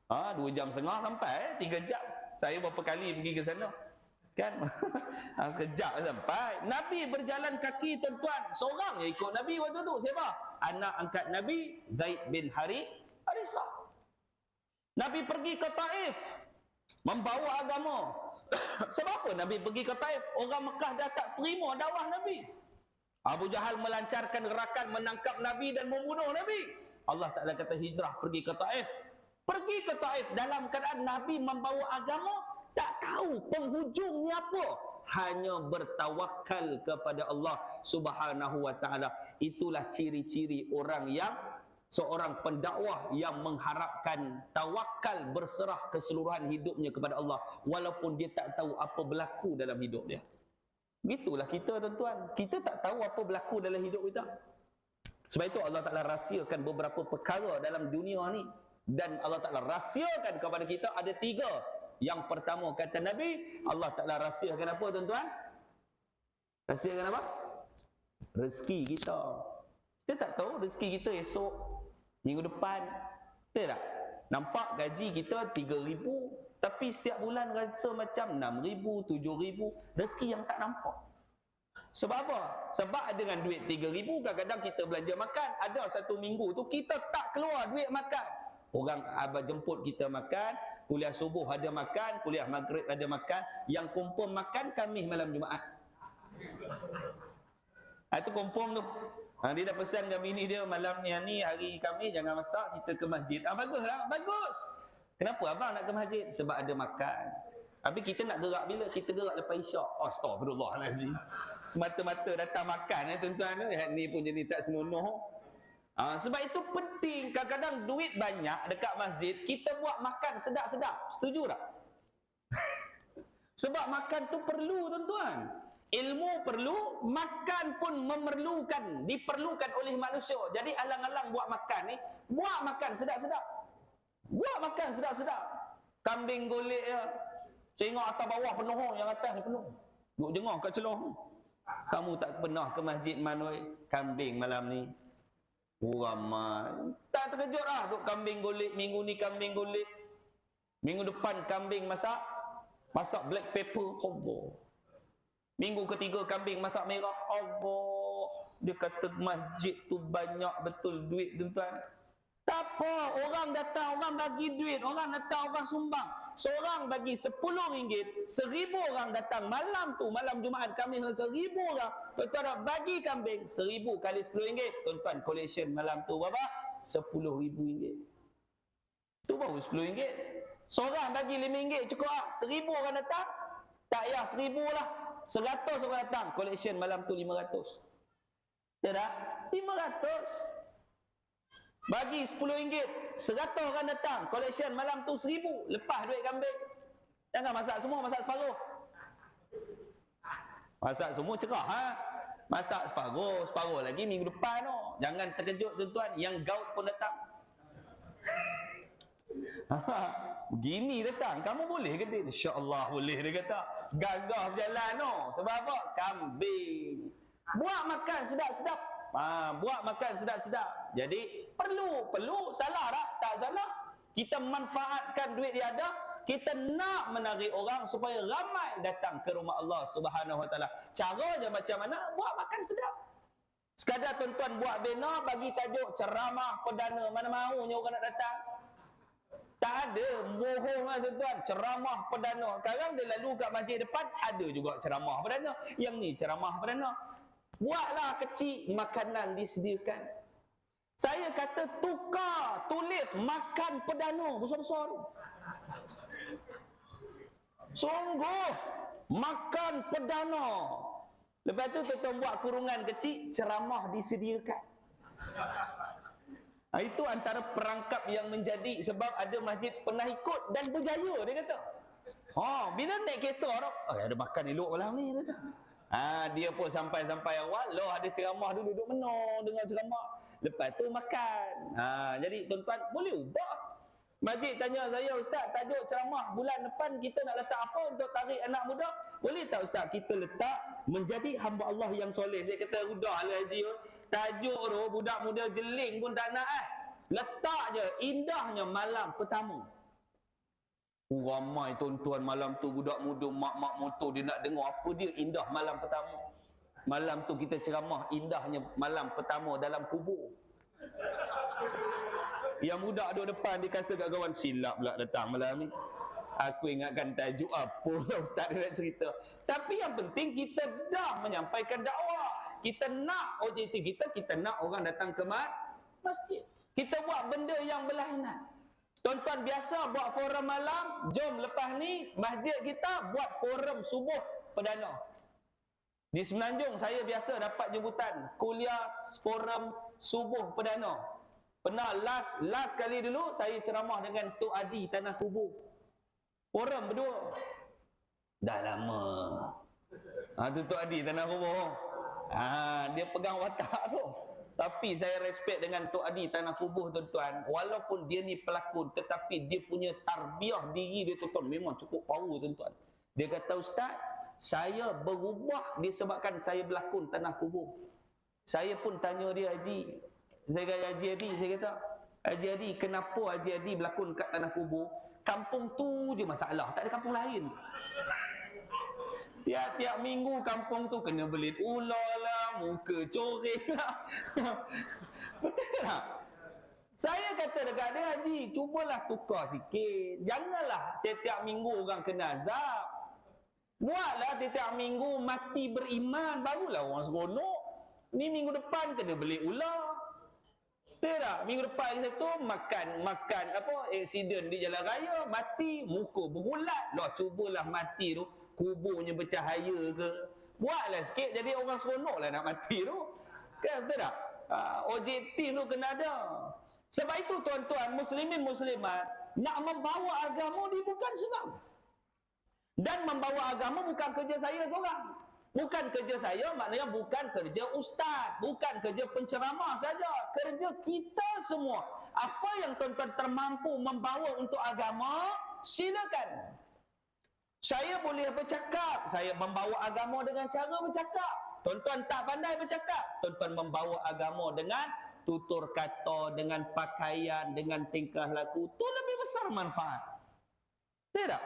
2 jam setengah sampai, 3 jam. Saya berapa kali pergi ke sana. Kan? Sekejap sampai. Nabi berjalan kaki tuan-tuan. Seorang yang ikut Nabi waktu tu. Siapa? Anak angkat Nabi, Zaid bin Harisah. Nabi pergi ke Taif, membawa agama. Sebab apa Nabi pergi ke Taif? Orang Mekah dah tak terima dakwah Nabi. Abu Jahal melancarkan gerakan menangkap Nabi dan membunuh Nabi. Allah Ta'ala kata hijrah pergi ke Taif. Pergi ke Taif dalam keadaan Nabi membawa agama, tak tahu penghujungnya apa. Hanya bertawakal kepada Allah Subhanahu wa Ta'ala. Itulah ciri-ciri orang yang seorang pendakwah yang mengharapkan tawakal, berserah keseluruhan hidupnya kepada Allah walaupun dia tak tahu apa berlaku dalam hidup dia. Begitulah kita, tuan-tuan. Kita tak tahu apa berlaku dalam hidup kita. Sebab itu Allah Ta'ala rahsiakan beberapa perkara dalam dunia ni. Dan Allah Ta'ala rahsiakan kepada kita ada 3. Yang pertama kata Nabi, Allah Ta'ala rahsiakan apa, tuan-tuan? Rahsiakan apa? Rezeki kita. Kita tak tahu rezeki kita esok, minggu depan. Betul tak? Nampak gaji kita 3,000, tapi setiap bulan rasa macam 6,000, 7,000. Rezeki yang tak nampak. Sebab apa? Sebab dengan duit 3,000, kadang-kadang kita belanja makan. Ada satu minggu tu kita tak keluar duit makan. Orang abah jemput kita makan, kuliah subuh ada makan, kuliah maghrib ada makan. Yang kumpul makan Khamis malam Jumaat. Itu kumpul tu. Dia dah pesan dengan bini dia, malam ni hari Khamis jangan masak, kita ke masjid. Baguslah, bagus. Kenapa abang nak ke masjid? Sebab ada makan. Tapi kita nak gerak bila? Kita gerak lepas isyak. Astagfirullahalazim. Semata-mata datang makan tuan-tuan. Ni pun jadi tak senonoh. Sebab itu penting. Kadang-kadang duit banyak dekat masjid, kita buat makan sedap-sedap. Setuju tak? Sebab makan tu perlu, tuan-tuan. Ilmu perlu, makan pun diperlukan oleh manusia. Jadi alang-alang buat makan ni, buat makan sedap-sedap. Buat makan sedap-sedap. Kambing golek ya. Tengok atas bawah penuh, yang atas ni penuh. Duk jengah kat celah. Kamu tak pernah ke masjid Manoi, kambing malam ni. Ramai. Tak terkejut lah duk kambing golek. Minggu ni kambing golek. Minggu depan kambing masak black pepper. Allah. Minggu ketiga kambing masak merah. Allah. Dia kata masjid tu banyak betul duit, tuan-tuan. Tak apa, orang datang, orang bagi duit, orang datang, orang sumbang. Seorang bagi RM10, 1,000 orang datang malam tu, malam Jumaat kami 1,000 orang. Tuan-tuan bagi kambing 1,000 kali RM10. Tuan-tuan collection malam tu berapa? RM10,000. Tu baru RM10. Seorang bagi RM5 cukup ah. 1,000 orang datang, tak payah 1,000 lah. 100 orang datang, collection malam tu 500. Tak? 500. Bagi RM10, 100 orang datang, collection malam tu 1,000. Lepas duit kambing. Jangan masak semua, masak separuh. Masak semua cerah Masak separuh lagi minggu depan tu. Jangan terkejut, tuan-tuan, yang gaut pun datang. Begini datang, kamu boleh ke dia? InsyaAllah boleh, dia kata. Gagah berjalan tu. Sebab apa? Kambing. Buat makan sedap-sedap. Buat makan sedap-sedap. Jadi perlu salah tak? Tak salah. Kita manfaatkan duit dia ada, kita nak menarik orang supaya ramai datang ke rumah Allah Subhanahu Wa Taala. Caranya macam mana? Buat makan sedap. Sekadar tuan-tuan buat bina bagi tajuk ceramah perdana, mana maunya orang nak datang. Tak ada, bohong lah tuan-tuan. Ceramah perdana. Sekarang dia lalu kat masjid depan, ada juga ceramah perdana. Yang ni ceramah perdana. Buatlah kecil, makanan disediakan. Saya kata tukar, tulis makan perdana besar-besar. Sungguh makan perdana. Lepas tu tuan-tuan buat kurungan kecil, ceramah disediakan. Itu antara perangkap yang menjadi sebab ada masjid pernah ikut dan berjaya, dia kata. Bila naik kereta orang, ada makan elok malam ni, dia kata. Dia pun sampai awal, ada ceramah dulu, duduk menor dengar ceramah. Lepas tu makan. Jadi tuan-tuan boleh ubah. Masjid tanya saya, Ustaz, tajuk ceramah bulan depan kita nak letak apa untuk tarik anak muda? Boleh tak Ustaz kita letak menjadi hamba Allah yang soleh? Saya kata, udahlah Haji, tajuk tu budak muda jeling pun tak nak letak je, indahnya malam pertama. Ramai tuan-tuan malam tu budak muda, mak-mak motor, dia nak dengar apa dia indah malam pertama. Malam tu kita ceramah indahnya malam pertama dalam kubur. Yang budak duduk depan dia kata kat kawan, silap pula datang malam ni. Aku ingatkan tajuk apa Ustaz nak cerita. Tapi yang penting kita dah menyampaikan dakwah. Kita nak objektif kita nak orang datang ke masjid. Kita buat benda yang berlainan. Tuan-tuan biasa buat forum malam, jom lepas ni masjid kita buat forum subuh perdana. Di Semenanjung saya biasa dapat jemputan kuliah forum subuh perdana. Pernah last kali dulu saya ceramah dengan Tok Adi Tanah Kubur. Forum berdua. Dah lama. Tu Tok Adi Tanah Kubur. Dia pegang watak tu. Tapi saya respect dengan Tok Adi Tanah Kubur tuan-tuan. Walaupun dia ni pelakon, tetapi dia punya tarbiyah diri dia tuan-tuan memang cukup power tuan-tuan. Dia kata, Ustaz, saya berubah disebabkan saya berlakon Tanah Kubur. Saya pun tanya dia, Haji. Saya kata, Haji Adi, saya kata, Haji Adi, kenapa Haji Adi berlakon kat Tanah Kubur? Kampung tu je masalah, tak ada kampung lain. Tiap-tiap minggu kampung tu kena belit ular lah, muka corek lah. Betul tak? Saya kata dekat dia, Haji, cubalah tukar sikit. Janganlah tiap-tiap minggu orang kena azab. Buatlah tiap-tiap minggu mati beriman, barulah orang seronok. Ni minggu depan kena belit ular. Betul tak? Minggu depan satu makan aksiden di jalan raya, mati, muka berulat. Lah cubalah mati tu kuburnya bercahaya ke. Buatlah sikit jadi orang seronoklah nak mati tu. Kan betul tak? Objektif tu kena ada. Sebab itu tuan-tuan muslimin muslimat, nak membawa agama ni bukan senang. Dan membawa agama bukan kerja saya seorang. Bukan kerja saya, maknanya bukan kerja ustaz, bukan kerja penceramah saja, kerja kita semua. Apa yang tuan-tuan termampu membawa untuk agama, silakan. Saya boleh bercakap, saya membawa agama dengan cara bercakap. Tuan-tuan tak pandai bercakap, tuan-tuan membawa agama dengan tutur kata, dengan pakaian, dengan tingkah laku, itu lebih besar manfaat. Tidak?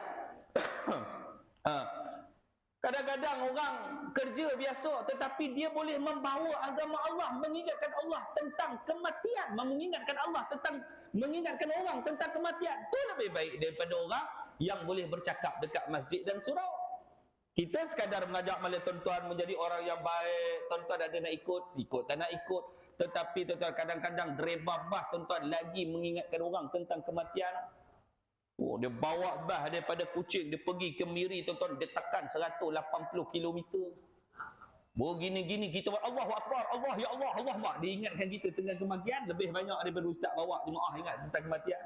Kadang-kadang orang kerja biasa tetapi dia boleh membawa agama Allah, mengingatkan Allah tentang kematian, mengingatkan Allah tentang mengingatkan orang tentang kematian. Itu lebih baik daripada orang yang boleh bercakap dekat masjid dan surau. Kita sekadar mengajak malam tuan-tuan menjadi orang yang baik. Tuan-tuan ada nak ikut, tak nak ikut. Tetapi tuan-tuan kadang-kadang driver bas tuan-tuan lagi mengingatkan orang tentang kematian. Dia bawa bas daripada Kuching, dia pergi ke Miri tuan-tuan, dia tekan 180 km. Begini-gini kita buat Allahu Akbar, Allah ya Allah, Allah mak. Dia ingatkan kita tentang kematian lebih banyak daripada ustaz bawa jemaah ingat tentang kematian.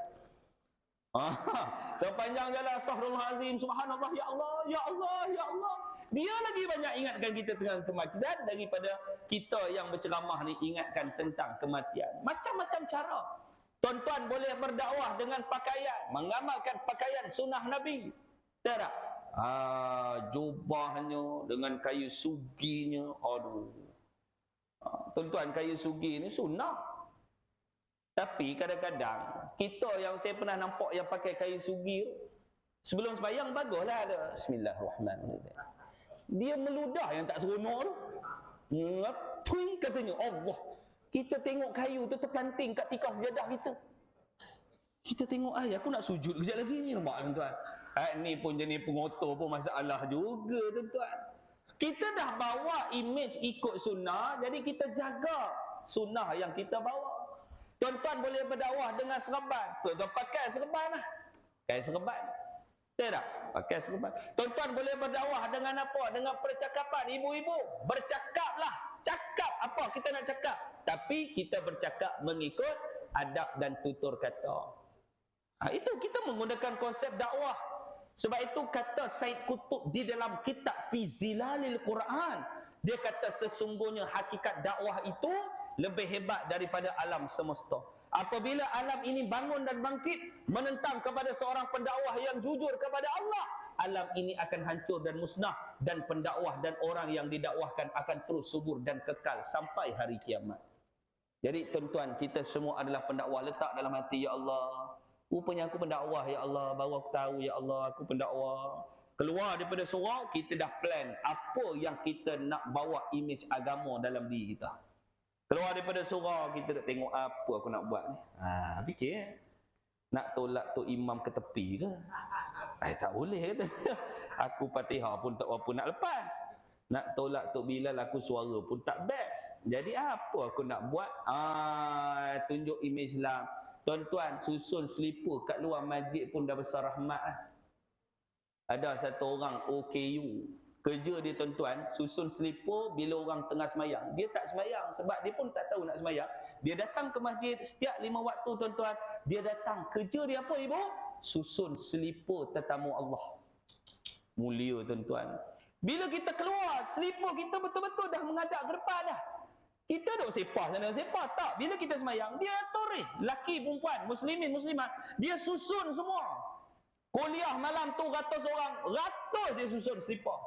Sepanjang jalan astagfirullahalazim, subhanallah ya Allah, ya Allah, ya Allah. Dia lagi banyak ingatkan kita tentang kematian daripada kita yang berceramah ni ingatkan tentang kematian. Macam-macam cara. Tuan-tuan boleh berdakwah dengan pakaian, mengamalkan pakaian sunnah Nabi. Tak? Jubahnya dengan kayu suginya. Aduh. Tuan-tuan, kayu sugi ni sunnah. Tapi kadang-kadang kita yang saya pernah nampak yang pakai kayu sugi sebelum sembahyang baguslah ada bismillahirrahmanirrahim. Dia meludah yang tak seronok tu. Tui katanya Allah. Kita tengok kayu tu terpelanting kat tikar sejadah kita. Kita tengok, aku nak sujud kejap lagi ni, nampak tuan-tuan. Ni pun jenis pengotor pun masalah juga tuan-tuan. Kita dah bawa image ikut sunnah, jadi kita jaga sunnah yang kita bawa. Tuan-tuan boleh berdakwah dengan serban. Tuan-tuan pakai serban lah. Pakai serban. Tak? Pakai serban. Tuan-tuan boleh berdakwah dengan apa? Dengan percakapan. Ibu-ibu, bercakaplah. Cakap apa kita nak cakap. Tapi kita bercakap mengikut adab dan tutur kata. Itu kita menggunakan konsep dakwah. Sebab itu kata Said Qutb di dalam kitab Fi Zilalil Quran. Dia kata sesungguhnya hakikat dakwah itu lebih hebat daripada alam semesta. Apabila alam ini bangun dan bangkit menentang kepada seorang pendakwah yang jujur kepada Allah, alam ini akan hancur dan musnah, dan pendakwah dan orang yang didakwahkan akan terus subur dan kekal sampai hari kiamat. Jadi tuan-tuan, kita semua adalah pendakwah. Letak dalam hati, ya Allah, rupanya aku pendakwah, ya Allah, baru aku tahu, ya Allah, aku pendakwah. Keluar daripada surau, kita dah plan apa yang kita nak bawa image agama dalam diri kita. Keluar daripada surau, kita nak tengok apa aku nak buat ni. Fikir. Nak tolak tu imam ke tepi ke? Tak boleh kata. Aku Fatihah pun tak apa nak lepas. Nak tolak Tok Bilal aku suara pun tak best. Jadi apa aku nak buat? Tunjuk imej Islam. Tuan-tuan, susun selipar kat luar masjid pun dah besar rahmat lah. Ada satu orang OKU. Kerja dia tuan-tuan, susun selipar bila orang tengah semayang. Dia tak semayang sebab dia pun tak tahu nak semayang. Dia datang ke masjid setiap 5 waktu tuan-tuan. Dia datang, kerja dia apa ibu? Susun selipar tetamu Allah. Mulia tuan-tuan. Bila kita keluar, selipar kita betul-betul dah menghadap ke depan dah. Kita duk sepah sana sepah. Tak. Bila kita semayang, dia atur laki perempuan, muslimin, muslimat. Dia susun semua. Kuliah malam tu ratus orang, ratus dia susun selipar.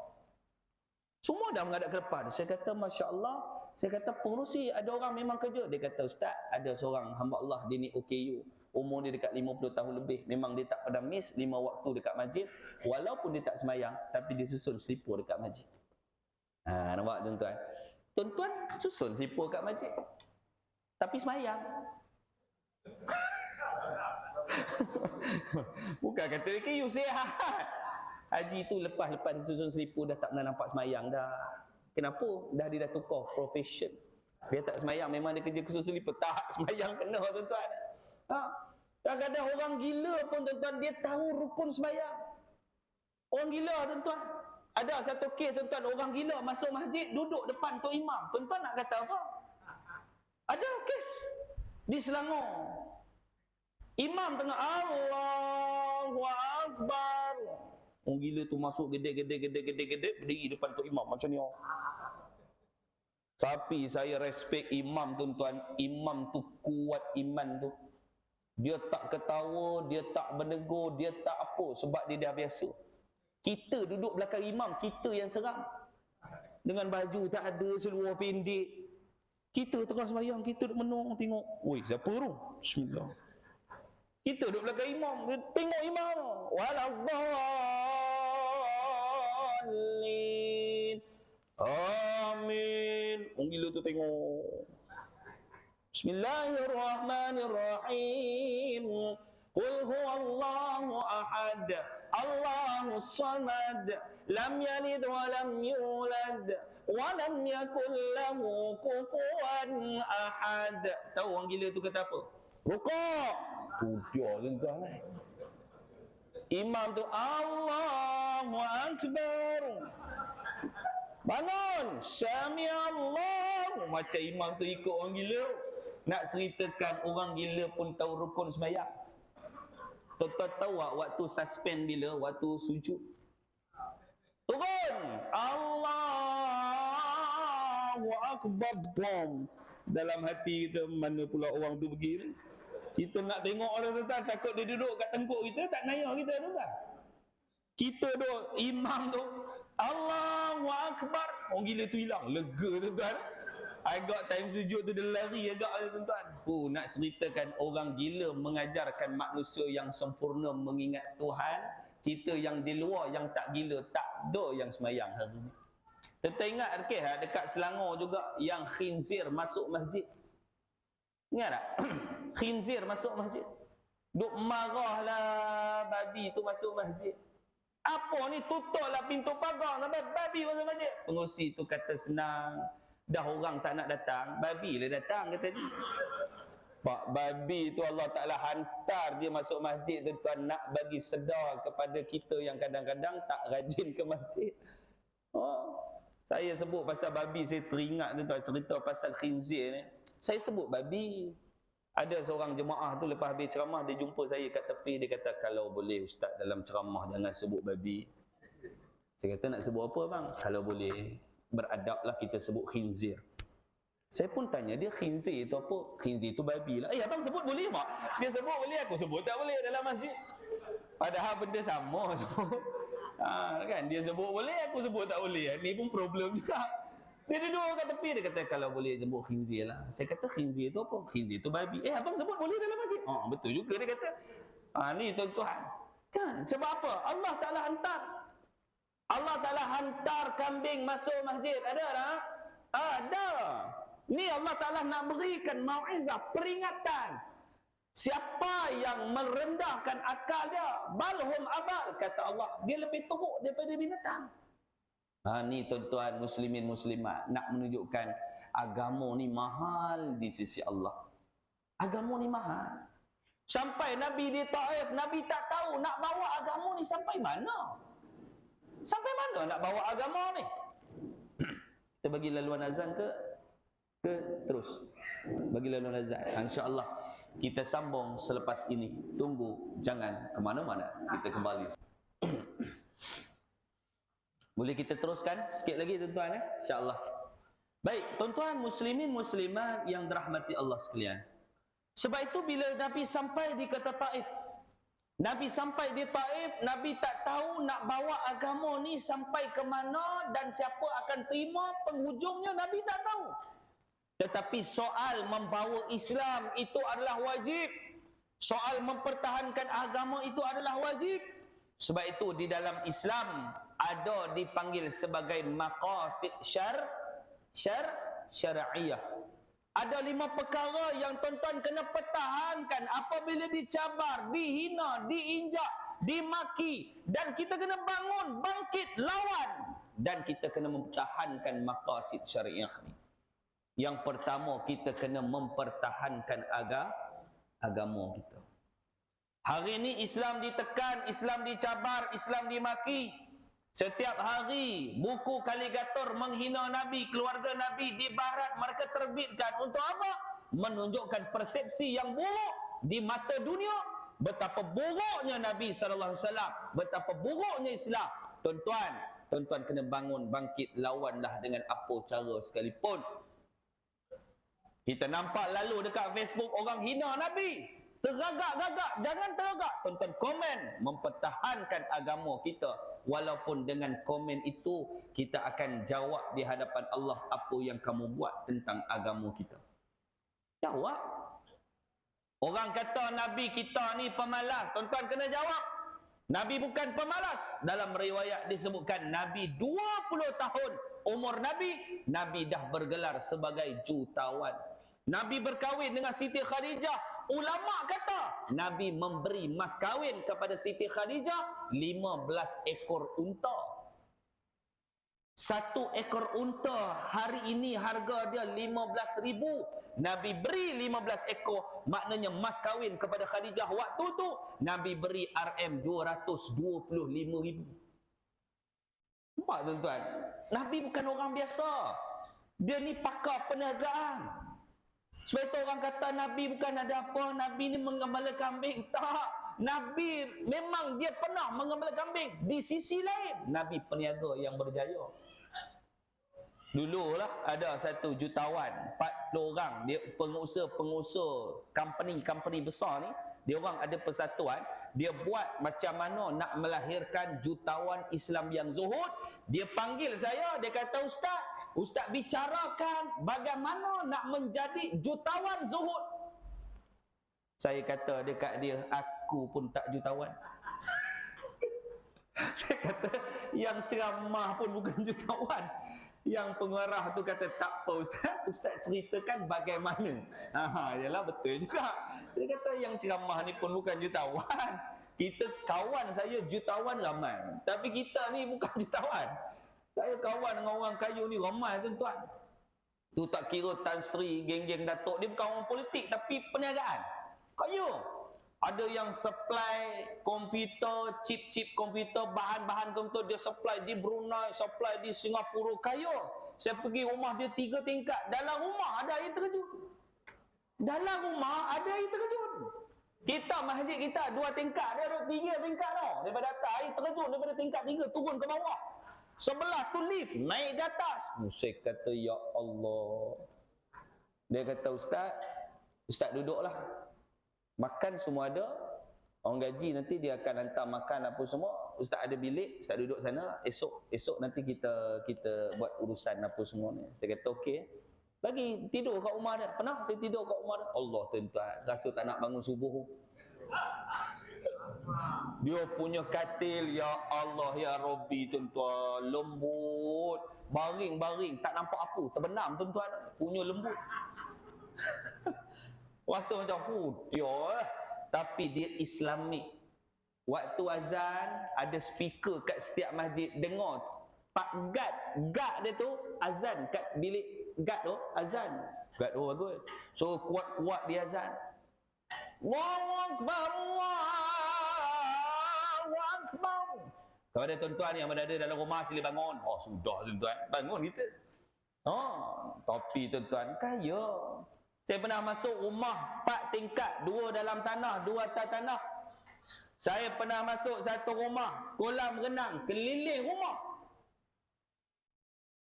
Semua dah menghadap ke depan. Saya kata, Masya Allah. Saya kata, pengerusi ada orang memang kerja. Dia kata, Ustaz, ada seorang hamba Allah, dia ni OKU. Umur dia dekat 50 tahun lebih. Memang dia tak pernah miss 5 waktu dekat masjid. Walaupun dia tak semayang, tapi dia susun selipar dekat masjid. Nampak tuan-tuan? Tuan-tuan susun selipar dekat masjid. Tapi semayang. Bukan kata OKU, sihat. Haji tu lepas dia susun selipar dah tak pernah nampak semayang dah. Kenapa? Dia dah tukar profession. Dia tak semayang, memang dia kerja khusus selipar. Tak semayang kena tuan-tuan. Kadang-kadang orang gila pun tuan-tuan, dia tahu rukun semayang. Orang gila tuan-tuan. Ada satu kes tuan-tuan, orang gila masuk masjid, duduk depan tu imam. Tuan-tuan nak kata apa? Ada kes di Selangor. Imam tengah Allahu Akbar. Orang gila tu masuk gede, berdiri depan tu imam macam ni. Tapi saya respect imam tuan-tuan. Imam tu kuat iman tu. Dia tak ketawa, dia tak menegur, dia tak apa sebab dia dah biasa. Kita duduk belakang imam, kita yang seram. Dengan baju tak ada, seluar pendek. Kita tengah sembahyang, kita duduk menung tengok. Oi, siapa tu? Bismillah. Kita duduk belakang imam, tengok imam. Waladdallin. Amin. Orang gila tu tengok. Bismillahirrahmanirrahim. Qul huwallahu ahad. Allahus samad. Lam yalid wa lam yulad. Wa lam yakul lahu kufuwan ahad. Tahu orang gila tu kata apa? Rukuk. Dia tuan-tuan. Imam tu Allahu Akbar. Bangun. Sami Allah. Macam imam tu ikut orang gila. Nak ceritakan orang gila pun tahu rukun sembahyang. Tuan-tuan tahu tak waktu suspend bila? Waktu sujud. Turun. Allahu Akbar. Bom. Dalam hati kita, mana pula orang tu pergi ni? Kita nak tengok orang tuan-tuan, takut dia duduk kat tengkuk kita, tak naya kita tuan-tuan. Kita duduk, imam tu Allahu Akbar. Orang gila tu hilang, lega tuan-tuan. Agak time sujud tu dia lari agak tuan-tuan. Nak ceritakan orang gila mengajarkan manusia yang sempurna mengingat Tuhan. Kita yang di luar, yang tak gila, tak ada yang semayang hari ni. Kita ingat dekat Selangor juga yang khinzir masuk masjid. Ingat tak? Khinzir masuk masjid. Duk marahlah babi tu masuk masjid. Apa ni, tutuplah pintu pagar sampai babi masuk masjid. Pengurusi tu kata senang. Dah orang tak nak datang, babi lah datang kata ni. Pak babi tu Allah Ta'ala hantar dia masuk masjid tuan-tuan, nak bagi sedar kepada kita yang kadang-kadang tak rajin ke masjid. Saya sebut pasal babi, saya teringat tuan-tuan cerita pasal khinzir ni. Saya sebut babi. Ada seorang jemaah tu lepas habis ceramah, dia jumpa saya kat tepi, dia kata, kalau boleh Ustaz dalam ceramah jangan sebut babi. Saya kata, nak sebut apa bang? Kalau boleh beradablah kita sebut khinzir. Saya pun tanya dia, khinzir itu apa? Khinzir itu babi lah. Abang sebut boleh tak? Dia sebut boleh, aku sebut tak boleh dalam masjid. Padahal benda sama. Kan? Dia sebut boleh, aku sebut tak boleh. Ni pun problem juga. Dia duduk kat tepi, dia kata kalau boleh sebut khinzir lah. Saya kata khinzir itu apa? Khinzir itu babi. Abang sebut boleh dalam masjid? Betul juga dia kata. Ni tuan-tuan. Kan? Sebab apa? Allah Ta'ala hantar. Allah Ta'ala hantar kambing masuk masjid. Ada tak? Ada. Ni Allah Ta'ala nak berikan mau'izah, peringatan. Siapa yang merendahkan akal dia, balhum abal, kata Allah, dia lebih teruk daripada binatang. Ni tuan-tuan muslimin muslimat, nak menunjukkan agama ni mahal di sisi Allah. Agama ni mahal. Sampai Nabi di Taif, Nabi tak tahu nak bawa agama ni sampai mana. Sampai mana nak bawa agama ni? Kita bagi laluan azan ke terus? Bagi laluan azan. Insya-Allah kita sambung selepas ini. Tunggu, jangan ke mana-mana. Kita kembali. Boleh kita teruskan sikit lagi tuan-tuan insya-Allah. Baik, tuan-tuan muslimin muslimat yang dirahmati Allah sekalian. Sebab itu bila Nabi sampai di kota Taif, Nabi sampai di Taif, Nabi tak tahu nak bawa agama ni sampai ke mana dan siapa akan terima penghujungnya, Nabi tak tahu. Tetapi soal membawa Islam itu adalah wajib. Soal mempertahankan agama itu adalah wajib. Sebab itu di dalam Islam ada dipanggil sebagai maqasid syar'iyah. Ada 5 perkara yang tuan-tuan kena pertahankan apabila dicabar, dihina, diinjak, dimaki, dan kita kena bangun, bangkit, lawan, dan kita kena mempertahankan maqasid syariah ni. Yang pertama, kita kena mempertahankan agama kita. Hari ini Islam ditekan, Islam dicabar, Islam dimaki. Setiap hari buku kaligator menghina Nabi, keluarga Nabi di barat mereka terbitkan untuk apa? Menunjukkan persepsi yang buruk di mata dunia, betapa buruknya Nabi sallallahu alaihi wasallam, betapa buruknya Islam. Tuan-tuan kena bangun, bangkit, lawanlah dengan apa cara sekalipun. Kita nampak lalu dekat Facebook orang hina Nabi. Tergagak-gagak, jangan tergagak. Tuan-tuan komen, mempertahankan agama kita. Walaupun dengan komen itu, kita akan jawab di hadapan Allah apa yang kamu buat tentang agama kita. Jawab. Orang kata Nabi kita ni pemalas. Tuan-tuan kena jawab. Nabi bukan pemalas. Dalam riwayat disebutkan Nabi 20 tahun umur Nabi, Nabi dah bergelar sebagai jutawan. Nabi berkahwin dengan Siti Khadijah. Ulama kata Nabi memberi mas kahwin kepada Siti Khadijah 15 ekor unta. 1 ekor unta hari ini harga dia 15,000. Nabi beri 15 ekor, maknanya mas kahwin kepada Khadijah waktu tu Nabi beri RM 225,000. Nampak tuan-tuan? Nabi bukan orang biasa. Dia ni pakar perniagaan. Sebab itu orang kata Nabi bukan ada apa, Nabi ni mengembala kambing. Tak, Nabi memang dia pernah mengembala kambing. Di sisi lain, Nabi peniaga yang berjaya. Dululah ada satu jutawan, 40 orang, dia pengusaha company besar ni, dia orang ada persatuan, dia buat macam mana nak melahirkan jutawan Islam yang zuhud. Dia panggil saya, dia kata Ustaz bicarakan bagaimana nak menjadi jutawan zuhud. Saya kata dekat dia, aku pun tak jutawan. Saya kata, yang ceramah pun bukan jutawan. Yang pengarah tu kata, tak apa Ustaz ceritakan bagaimana. Yalah betul juga. Dia kata, yang ceramah ni pun bukan jutawan. Kita kawan saya jutawan ramai. Tapi kita ni bukan jutawan. Saya kawan dengan orang kayu ni ramai tuan-tuan. Tu tak kira Tan Sri, geng-geng Datuk. Dia bukan orang politik tapi perniagaan. Kayu. Ada yang supply komputer, chip-chip komputer, bahan-bahan komputer dia supply di Brunei, supply di Singapura. Kayu. Saya pergi rumah dia 3 tingkat. Dalam rumah ada air terjun. Dalam rumah ada air terjun. Kita masjid kita 2 tingkat, dia ada 3 tingkat tau. Daripada atas air terjun daripada tingkat 3 turun ke bawah. Sebelah tu lift, naik ke atas. Saya kata, ya Allah. Dia kata, Ustaz duduklah. Makan semua ada. Orang gaji nanti dia akan hantar makan apa semua. Ustaz ada bilik, Ustaz duduk sana. Esok nanti kita buat urusan apa semua ni. Saya kata, okey. Lagi tidur kat rumah dia. Pernah saya tidur kat rumah dia. Allah tuan-tuan, rasa tak nak bangun subuh. Dia punya katil, ya Allah, ya Rabbi tuan-tuan, lembut, baring-baring, tak nampak apa, terbenam tuan-tuan, punya lembut. Rasa macam dia tapi dia Islamik. Waktu azan ada speaker kat setiap masjid, dengar Pak Gad dia tu azan kat bilik Gad tu azan. Gad tu bagus. So kuat-kuat dia azan. Allahu Akbar, Allahu Akbar. Kalau ada tuan-tuan yang berada dalam rumah sila bangun. Oh sudah tuan-tuan, bangun kita. Oh, tapi tuan-tuan kaya. Saya pernah masuk rumah 4 tingkat, 2 dalam tanah, 2 atas tanah. Saya pernah masuk satu rumah, kolam renang keliling rumah.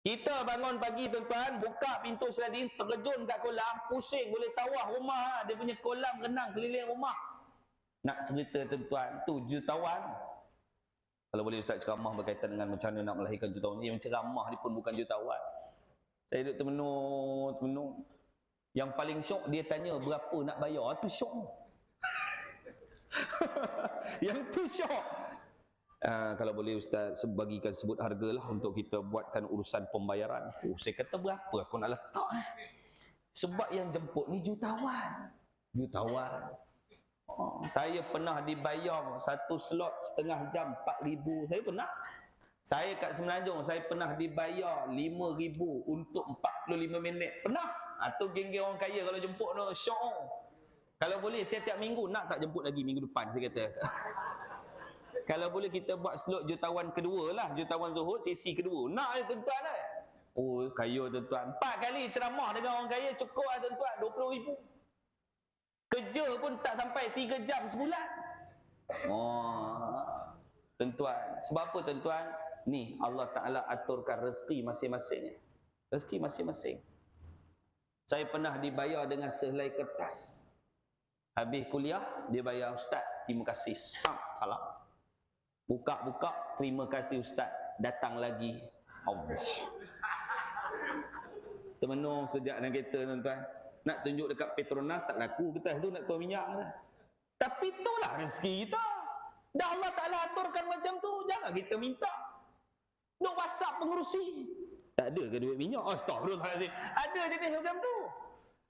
Kita bangun pagi tuan-tuan, buka pintu sliding, terjun kat kolam, pusing boleh tawah rumah. Dia punya kolam renang keliling rumah. Nak cerita tuan-tuan, tu jutawan. Kalau boleh Ustaz ceramah berkaitan dengan macam mana nak melahirkan jutawan. Yang ceramah ni pun bukan jutawan. Saya duduk termenung. Yang paling syok dia tanya berapa nak bayar. Tu syok. Yang tu syok. Kalau boleh Ustaz bagikan sebut harga lah untuk kita buatkan urusan pembayaran. Saya kata berapa aku nak letak sebab yang jemput ni jutawan. Saya pernah dibayar satu slot setengah jam 4,000. Saya pernah. Saya kat Semenanjung saya pernah dibayar 5,000 untuk 45 minit. Pernah. Tu geng-geng orang kaya kalau jemput tu syok. Kalau boleh tiap-tiap minggu, nak tak jemput lagi minggu depan saya kata. Kalau boleh kita buat slot jutawan kedua lah, jutawan Zuhud sesi kedua. Nak ya tuan-tuan lah. Oh kaya tuan-tuan. 4 kali ceramah dengan orang kaya cukup lah tuan-tuan, 20,000. Kerja pun tak sampai 3 jam sebulan. Tuan-tuan, sebab apa tuan-tuan? Ni Allah Ta'ala aturkan rezeki masing-masing. Rezeki masing-masing. Saya pernah dibayar dengan sehelai kertas. Habis kuliah, dia bayar Ustaz, terima kasih. Salam. Buka-buka, terima kasih Ustaz. Datang lagi. Allah. Termenung sekejap dalam kereta tuan-tuan. Nak tunjuk dekat Petronas tak laku kertas tu, nak tuang minyak. Tapi itulah rezeki kita. Dah Allah Ta'ala aturkan macam tu, jangan kita minta. Duk WhatsApp pengerusi. Tak ada ke duit minyak? Astagfirullahaladzim. Ada jenis macam tu.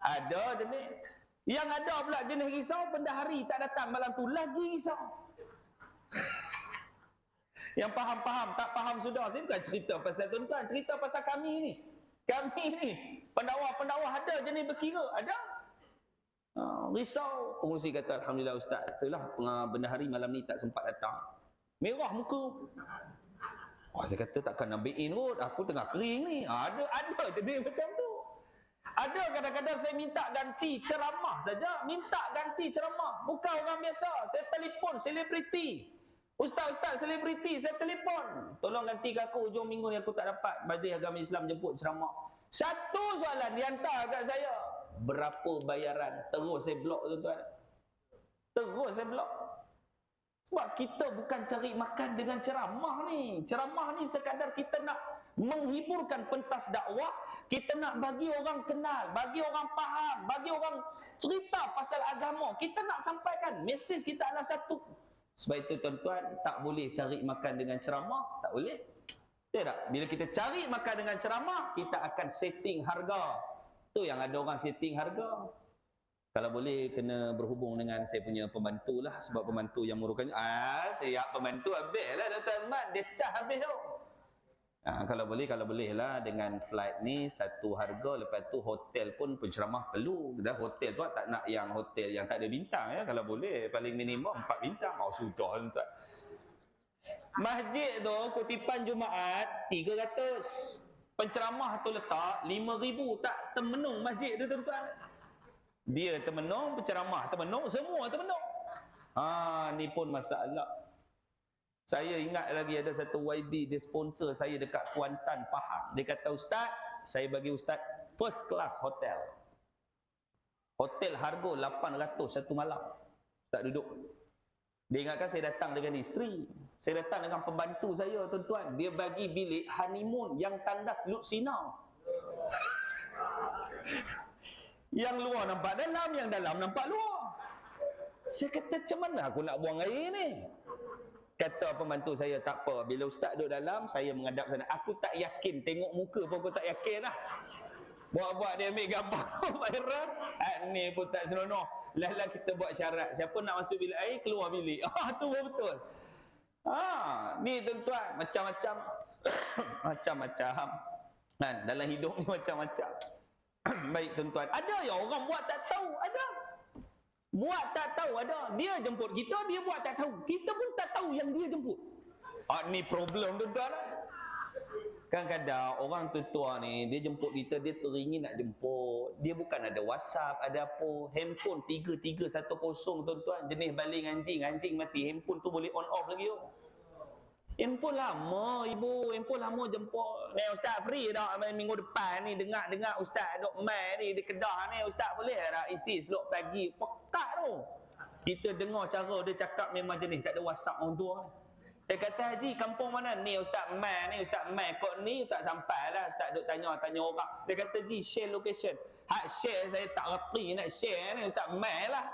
Ada jenis. Yang ada pula jenis risau, bendahari tak datang malam tu, lagi risau. Yang faham-faham, tak faham sudah. Saya bukan cerita pasal tuan-tuan, cerita pasal kami ni. Kami ni, pendakwa-pendakwa ada jenis berkira, ada. Risau. Pengurusi kata, Alhamdulillah Ustaz, setelah bendahari malam ni tak sempat datang. Merah muka. Saya kata takkan ambilin kot, aku tengah kering ni. Ada jenis macam tu. Ada kadang-kadang saya minta ganti ceramah saja. Minta ganti ceramah. Bukan orang biasa. Saya telefon selebriti. Ustaz-ustaz selebriti, saya telefon. Tolong ganti ke aku, hujung minggu ni aku tak dapat Majlis Agama Islam jemput ceramah. Satu soalan dihantar kat saya. Berapa bayaran? Terus saya blok tuan-tuan. Terus saya blok. Sebab kita bukan cari makan dengan ceramah ni. Ceramah ni sekadar kita nak menghiburkan pentas dakwah. Kita nak bagi orang kenal, bagi orang faham, bagi orang cerita pasal agama. Kita nak sampaikan mesej kita adalah satu. Sebab itu tuan-tuan, tak boleh cari makan dengan ceramah. Tak boleh. Betul tak? Bila kita cari makan dengan ceramah, kita akan setting harga. Tu yang ada orang setting harga. Kalau boleh kena berhubung dengan saya punya pembantu lah. Sebab pembantu yang merukannya, siap pembantu habis lah Dr. Azman. Dia cah habis tu. Kalau boleh lah dengan flight ni satu harga. Lepas tu hotel pun penceramah perlu. Dan hotel tu tak nak yang hotel yang tak ada bintang ya. Kalau boleh paling minimum 4 bintang. Sudah tuan. Masjid tu kutipan Jumaat 300. Penceramah tu letak 5,000. Tak termenung masjid tu tuan-tuan. Dia termenung, penceramah termenung, semua termenung. Ni pun masalah. Saya ingat lagi ada satu YB, dia sponsor saya dekat Kuantan, Pahang. Dia kata, Ustaz, saya bagi Ustaz first class hotel. Hotel harga 800 satu malam. Ustaz duduk. Dia ingatkan saya datang dengan isteri. Saya datang dengan pembantu saya, tuan-tuan. Dia bagi bilik honeymoon yang tandas Lutsina. Yang luar nampak dalam, yang dalam nampak luar. Saya kata, macam mana aku nak buang air ni? Kata pembantu saya, tak apa. Bila Ustaz duduk dalam, saya menghadap sana. Aku tak yakin, tengok muka pun aku tak yakin lah. Buat-buat dia ambil gambar viral. Ni pun tak senonoh. Lah kita buat syarat. Siapa nak masuk bilik air, keluar bilik. Tu betul. Ni tuan-tuan, macam-macam. Macam-macam. Kan, dalam hidup ni macam-macam. Baik tuan-tuan. Ada yang orang buat tak tahu, ada. Buat tak tahu, ada. Dia jemput kita, dia buat tak tahu. Kita pun tak tahu yang dia jemput. Ni problem tuan-tuan. Kadang-kadang orang tua ni, dia jemput kita, dia teringin nak jemput. Dia bukan ada WhatsApp, ada apa. Handphone 3310 tuan-tuan. Jenis baling anjing, anjing mati. Handphone tu boleh on off lagi. Handphone lama ibu, handphone lama jemput. Ni ustaz free dah minggu depan ni, dengar ustaz duk main ni di Kedah ni, ustaz boleh tak isti selok pagi. Pekat tu. Kita dengar cara dia cakap memang jenis tak ada WhatsApp orang tua. Dia kata, Haji, kampung mana ni ustaz main ni, ustaz main kod ni tak sampai lah, ustaz duk tanya orang. Dia kata, Ji, share location. Hak share saya tak reti nak share ni, ustaz main lah.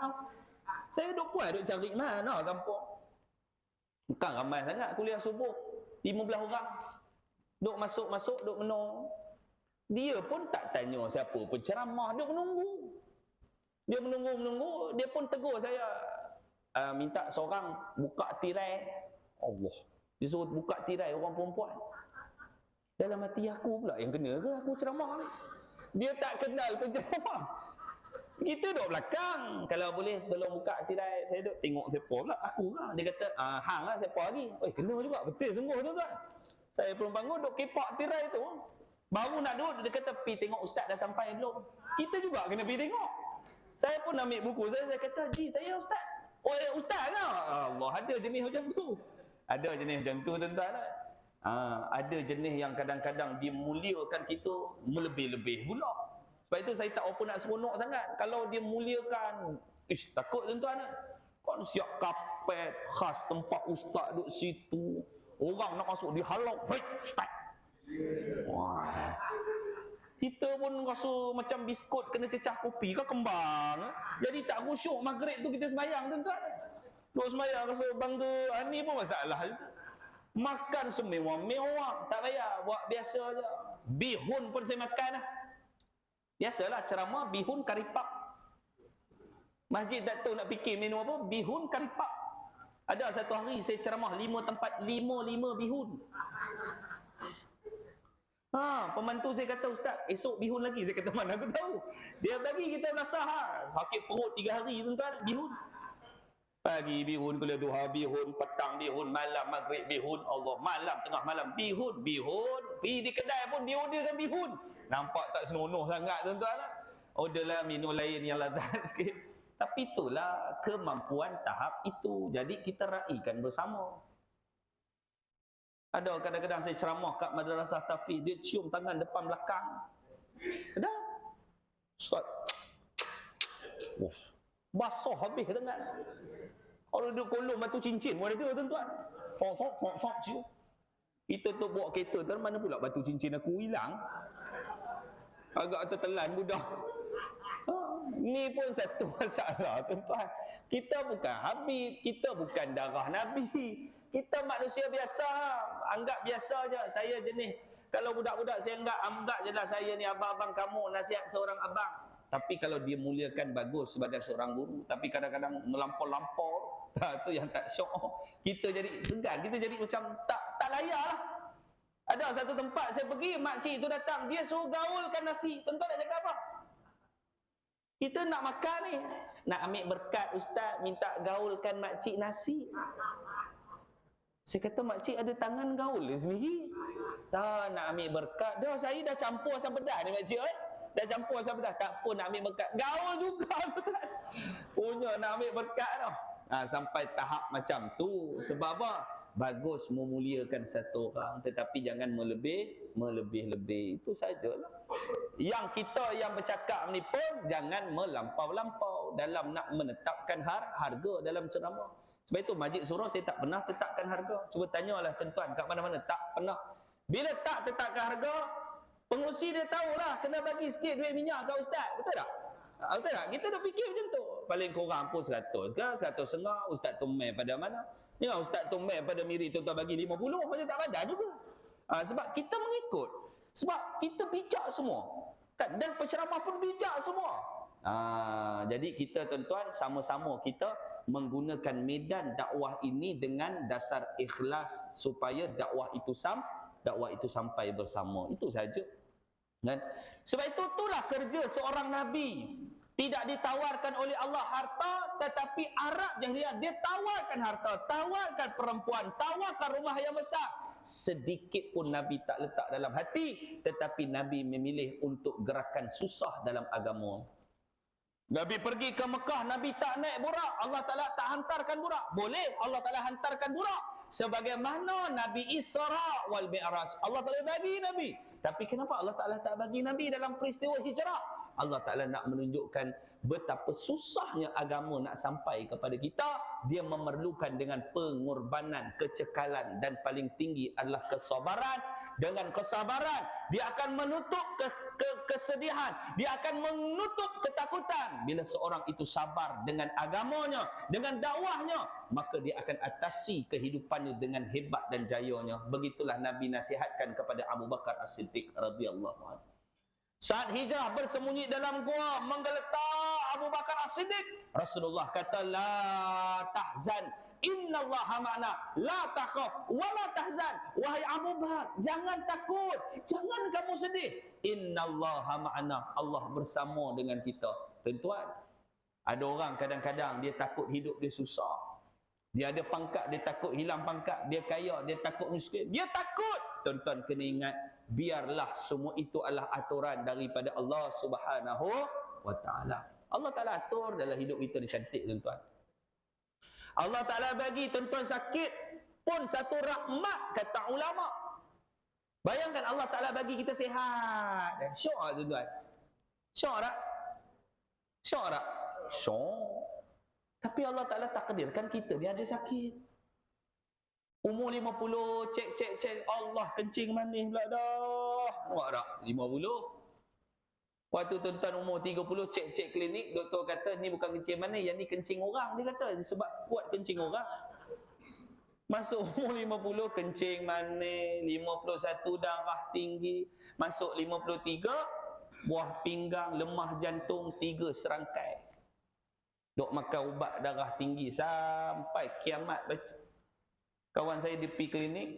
Saya duk puas duk cari mana kampung. Bukan ramai sangat kuliah subuh, 15 orang. Duk masuk, duk menung. Dia pun tak tanya siapa penceramah, duk menunggu. Dia menunggu, dia pun tegur saya. Minta seorang buka tirai. Allah, dia suruh buka tirai orang perempuan. Dalam hati aku pula yang kena ke aku ceramah ni? Dia tak kenal penceramah. Kita duduk belakang. Kalau boleh tolong buka tirai. Saya duduk tengok siapa pula aku lah. Dia kata, hang lah siapa lagi. Kena juga, betul sungguh tu kan. Saya belum bangun duduk kepak tirai tu. Baru nak duduk, dia kata, pi tengok ustaz dah sampai belum. Kita juga kena pergi tengok. Saya pun ambil buku saya kata, Ji, saya ustaz. Ustaz lah. Allah, ada jenis macam tu. Ada jenis macam tu tuan-tuan. Ada jenis yang kadang-kadang dimuliakan kita melebih-lebih pula. Sebab itu saya tak apa nak seronok sangat. Kalau dia muliakan, takut tuan-tuan. Kan siap kapet khas tempat ustaz duduk situ. Orang nak masuk dihalau. Hei, ustaz. Wah. Kita pun rasa macam biskut kena cecah kopi ke kembang. Jadi tak khusyuk maghrib tu kita sembahyang tuan-tuan. Duk sembahyang rasa bangga, ni pun masalah juga. Makan semewah-mewah, tak payah, buat biasa je. Bihun pun saya makan lah. Biasalah ceramah bihun karipap. Masjid tak tahu nak fikir minum apa, bihun karipap. Ada satu hari saya ceramah 5 tempat, 5 bihun. Pembantu saya kata, Ustaz, esok bihun lagi. Saya kata, mana aku tahu. Dia bagi kita nasihat. Sakit perut 3 hari tuan-tuan, bihun. Pagi bihun, kuliah duha bihun, petang bihun, malam maghrib bihun, Allah, malam tengah malam bihun. Pergi di kedai pun dia orderkan bihun. Nampak tak senonoh sangat tuan-tuan. Orderlah minum lain yang lazat sikit. Tapi itulah kemampuan tahap itu. Jadi kita raikan bersama. Ada kadang-kadang saya ceramah kat madrasah tahfiz, dia cium tangan depan belakang. Ada. Ustaz. Basah habis tangan. Kalau duduk kolom batu cincin pun ada tuan-tuan. Sok cium. Kita tu bawa kereta tu, mana pula batu cincin aku hilang. Agak tertelan budak. Ni pun satu masalah tuan-tuan. Kita bukan Habib, kita bukan darah Nabi. Kita manusia biasa. Anggap biasa je. Saya jenis, kalau budak-budak saya anggap je lah saya ni abang-abang kamu, nasihat seorang abang. Tapi kalau dia muliakan bagus sebagai seorang guru, tapi kadang-kadang melampau-lampau, tu yang tak syok. Kita jadi segan, kita jadi macam tak layak lah. Ada satu tempat saya pergi, makcik tu datang, dia suruh gaulkan nasi. Tuan-tuan nak cakap apa? Kita nak makan ni, nak ambil berkat ustaz, minta gaulkan makcik nasi. Saya kata, makcik ada tangan gaul dia sendiri. Tak nak ambil berkat. Dah saya dah campur asam pedas ni makcik. Dah campur asam pedas, tak pun nak ambil berkat. Gaul juga tuan. Punya nak ambil berkat tau. Sampai tahap macam tu. Sebab apa? Bagus memuliakan satu orang, tetapi jangan melebih-lebih. Itu sajalah. Yang kita yang bercakap ni pun jangan melampau-lampau dalam nak menetapkan harga dalam ceramah. Sebab itu Majid Surah saya tak pernah tetapkan harga. Cuba tanyalah tuan-tuan kat mana-mana, tak pernah. Bila tak tetapkan harga, pengurusi dia tahulah kena bagi sikit duit minyak kat ustaz. Betul tak? Betul tak? Kita dah fikir macam tu. Paling kurang pun 100 kan, 150. Ustaz Tumai pada mana? Ya, Ustaz Tumai pada Miri tuan-tuan bagi 50, macam tak padan juga. Sebab kita mengikut. Sebab kita bijak semua. Kan? Dan penceramah pun bijak semua. Jadi kita tuan-tuan sama-sama kita menggunakan medan dakwah ini dengan dasar ikhlas supaya dakwah itu sampai bersama. Itu saja. Kan? Sebab itulah kerja seorang nabi. Tidak ditawarkan oleh Allah harta, tetapi Arab jahiliyah dia tawarkan harta, tawarkan perempuan, tawarkan rumah yang besar. Sedikit pun Nabi tak letak dalam hati, tetapi Nabi memilih untuk gerakan susah dalam agama. Nabi pergi ke Mekah, Nabi tak naik burak, Allah Ta'ala tak hantarkan burak. Boleh Allah Ta'ala hantarkan burak, sebagaimana Nabi Isra wal Mi'raj Allah Ta'ala bagi Nabi. Tapi kenapa Allah Ta'ala tak bagi Nabi dalam peristiwa hijrah? Allah Ta'ala nak menunjukkan betapa susahnya agama nak sampai kepada kita. Dia memerlukan dengan pengorbanan, kecekalan, dan paling tinggi adalah kesabaran. Dengan kesabaran dia akan menutup kesedihan, dia akan menutup ketakutan. Bila seorang itu sabar dengan agamanya, dengan dakwahnya, maka dia akan atasi kehidupannya dengan hebat dan jayanya. Begitulah Nabi nasihatkan kepada Abu Bakar As-Siddiq radhiyallahu anhu. Saat hijrah bersembunyi dalam gua menggeletar Abu Bakar As-Siddiq, Rasulullah kata, la tahzan, innallaha ma'ana, la takhaf wa la tahzan. Wahai Abu Bakar, jangan takut, jangan kamu sedih. Innallaha ma'ana, Allah bersama dengan kita. Tuan-tuan, ada orang kadang-kadang dia takut hidup dia susah. Dia ada pangkat, dia takut hilang pangkat. Dia kaya, dia takut miskin. Dia takut. Tuan-tuan kena ingat, biarlah semua itu adalah aturan daripada Allah Subhanahu wa Ta'ala. Allah Ta'ala atur dalam hidup kita ni cantik, tuan-tuan. Allah Ta'ala bagi tuan-tuan sakit pun satu rahmat, kata ulama. Bayangkan Allah Ta'ala bagi kita sihat. Syok tak, tuan-tuan? Syok tak? Syok tak? Syok. Tapi Allah Ta'ala takdirkan kita ni ada sakit. Umur 50, cek. Allah, kencing manis pula dah. Nampak tak? 50. Waktu tuan-tuan umur 30, cek klinik, doktor kata ni bukan kencing manis, yang ni kencing orang. Dia kata sebab kuat kencing orang. Masuk umur 50, kencing manis. 51, darah tinggi. Masuk 53, buah pinggang, lemah jantung, 3 serangkai. Dok makan ubat darah tinggi sampai kiamat. Kawan saya di pergi klinik,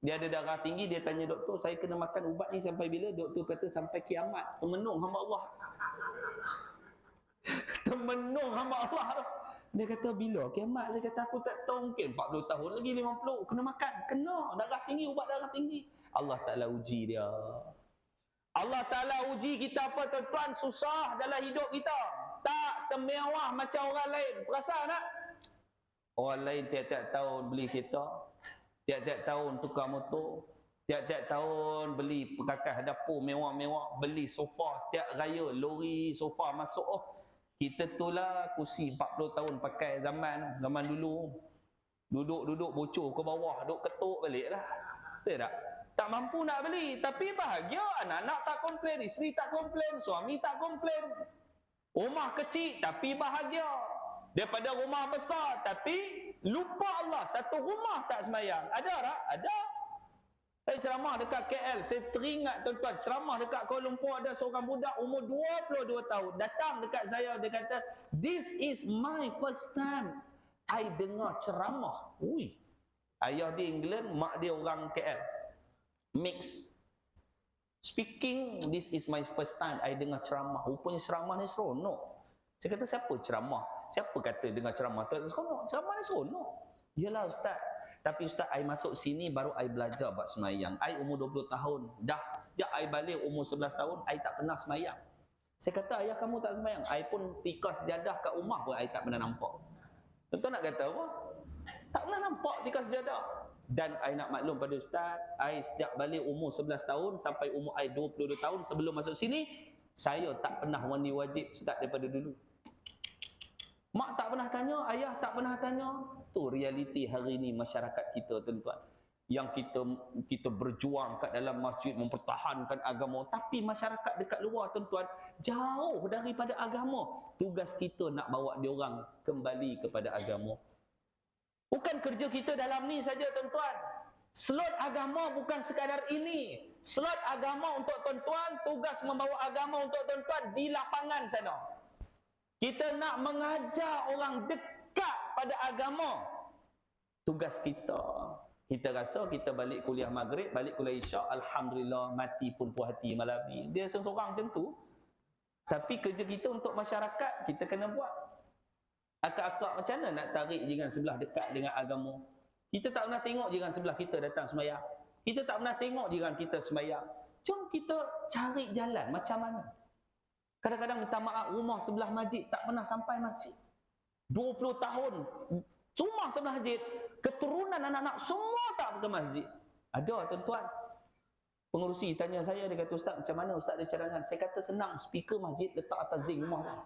dia ada darah tinggi, dia tanya doktor, saya kena makan ubat ni sampai bila? Doktor kata sampai kiamat. Termenung hamba Allah. Termenung hamba Allah. Dia kata bila kiamat? Dia kata aku tak tahu, mungkin 40 tahun lagi, 50. Kena makan, kena darah tinggi, ubat darah tinggi. Allah Ta'ala uji dia. Allah Ta'ala uji kita apa, tuan-tuan? Susah dalam hidup kita. Tak semewah macam orang lain. Perasan tak? Orang lain tiap-tiap tahun beli kereta, tiap-tiap tahun tukar motor, tiap-tiap tahun beli perkakas dapur mewah-mewah, beli sofa setiap raya, lori sofa masuk. Oh, kita tu lah kursi 40 tahun pakai zaman dulu. Duduk bocor ke bawah, duduk ketuk balik lah. Betul tak? Tak mampu nak beli, tapi bahagia. Anak-anak tak komplain, isteri tak komplain, suami tak komplain. Rumah kecil tapi bahagia. Daripada rumah besar tapi lupa Allah. Satu rumah tak semayang. Ada tak? Ada. Saya ceramah dekat KL. Saya teringat, tuan-tuan, ceramah dekat Kuala Lumpur, ada seorang budak umur 22 tahun. Datang dekat saya, dia kata, this is my first time I dengar ceramah. Ui. Ayah dia England, mak dia orang KL. Mix. Speaking, this is my first time I dengar ceramah. Rupanya ceramah ni seronok. Saya kata, siapa ceramah? Siapa kata dengar ceramah tu seronok? Ceramah ni seronok. Yalah ustaz. Tapi ustaz, I masuk sini baru I belajar buat semayang. I umur 20 tahun. Dah sejak I balik umur 11 tahun, I tak pernah semayang. Saya kata, ayah kamu tak semayang? I pun tikar sejadah kat rumah pun I tak pernah nampak. Tuan-tuan nak kata apa? Tak pernah nampak tikar sejadah. Dan I nak maklum pada ustaz, I setiap balik umur 11 tahun sampai umur I 22 tahun sebelum masuk sini, saya tak pernah mandi wajib ustaz daripada dulu. Mak tak pernah tanya, ayah tak pernah tanya. Tu realiti hari ini masyarakat kita, tuan-tuan. Yang kita berjuang kat dalam masjid mempertahankan agama, tapi masyarakat dekat luar, tuan-tuan, jauh daripada agama. Tugas kita nak bawa dia orang kembali kepada agama. Bukan kerja kita dalam ni saja, tuan-tuan. Slot agama bukan sekadar ini. Slot agama untuk tuan-tuan, tugas membawa agama untuk tuan-tuan di lapangan sana. Kita nak mengajar orang dekat pada agama. Tugas kita. Kita rasa kita balik kuliah maghrib, balik kuliah isyak, alhamdulillah, mati pun puas hati malam ni. Dia seorang macam tu. Tapi kerja kita untuk masyarakat, kita kena buat. Akak-akak macam mana nak tarik jiran sebelah dekat dengan agama? Kita tak pernah tengok jiran sebelah kita datang sembahyang. Kita tak pernah tengok jiran kita sembahyang. Jom kita cari jalan macam mana. Kadang-kadang minta maaf, rumah sebelah masjid tak pernah sampai masjid. 20 tahun, rumah sebelah masjid, keturunan anak-anak semua tak pergi masjid. Ada tuan-tuan. Pengurusi tanya saya, dia kata, Ustaz macam mana Ustaz ada cadangan? Saya kata senang, speaker masjid letak atas zinc rumah dah.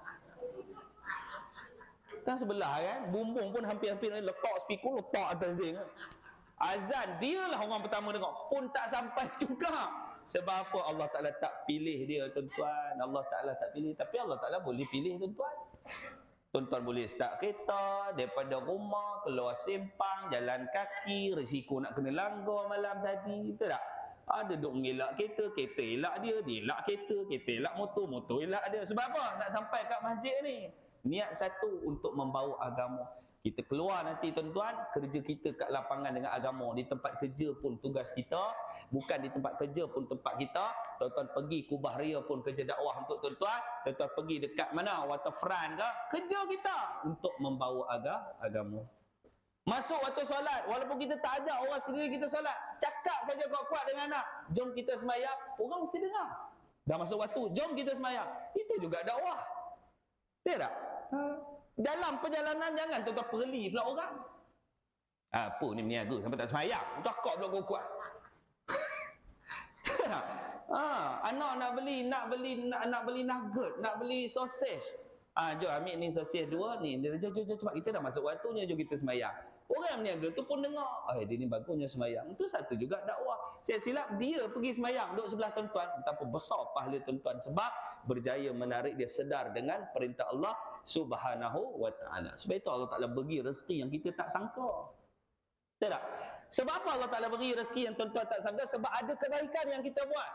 Kan sebelah kan, bumbung pun hampir-hampir letak speaker, letak atas zinc. Azan, dialah orang pertama dengar, pun tak sampai juga. Sebab apa? Allah Ta'ala tak pilih dia tuan-tuan. Allah Ta'ala tak pilih, tapi Allah Ta'ala boleh pilih tuan-tuan. Tuan-tuan boleh start kereta daripada rumah, keluar sempang, jalan kaki, risiko nak kena langgar malam tadi, betul tak? Ada duk ngelak kereta, kereta elak dia elak kereta, kereta elak motor, motor elak dia. Sebab apa? Nak sampai kat masjid ni. Niat satu, untuk membawa agama. Kita keluar nanti tuan-tuan, kerja kita kat lapangan dengan agama. Di tempat kerja pun tugas kita, bukan di tempat kerja pun tempat kita. Tuan-tuan pergi Kubah Ria pun kerja dakwah untuk tuan-tuan. Tuan-tuan pergi dekat mana, waterfront ke, kerja kita untuk membawa agama. Masuk waktu solat, walaupun kita tak ajak orang sendiri kita solat, cakap saja kuat-kuat dengan anak, jom kita sembahyang, orang mesti dengar. Dah masuk waktu, jom kita sembahyang. Itu juga dakwah. Tidak tak? Dalam perjalanan jangan tuan-tuan perli pula orang. Apa ni meniaga sampai tak sembahyang? Cakap pula kuat-kuat. Tidak tak? Anak nak beli nugget, nak beli sausage. Jom ambil ni sausage 2 ni. Jom cepat, kita dah masuk waktunya, jom kita sembahyang. Orang yang meniaga tu pun dengar, dia ni bagusnya sembahyang. Itu satu juga dakwah. Saya silap dia pergi sembahyang, duduk sebelah tuan-tuan. Betapa besar pahala tuan-tuan, sebab berjaya menarik dia sedar dengan perintah Allah Subhanahu wa ta'ala. Sebab itu Allah Ta'ala bagi rezeki yang kita tak sangka. Betul tak? Sebab apa Allah Ta'ala bagi rezeki yang tuan-tuan tak sangka? Sebab ada kebaikan yang kita buat.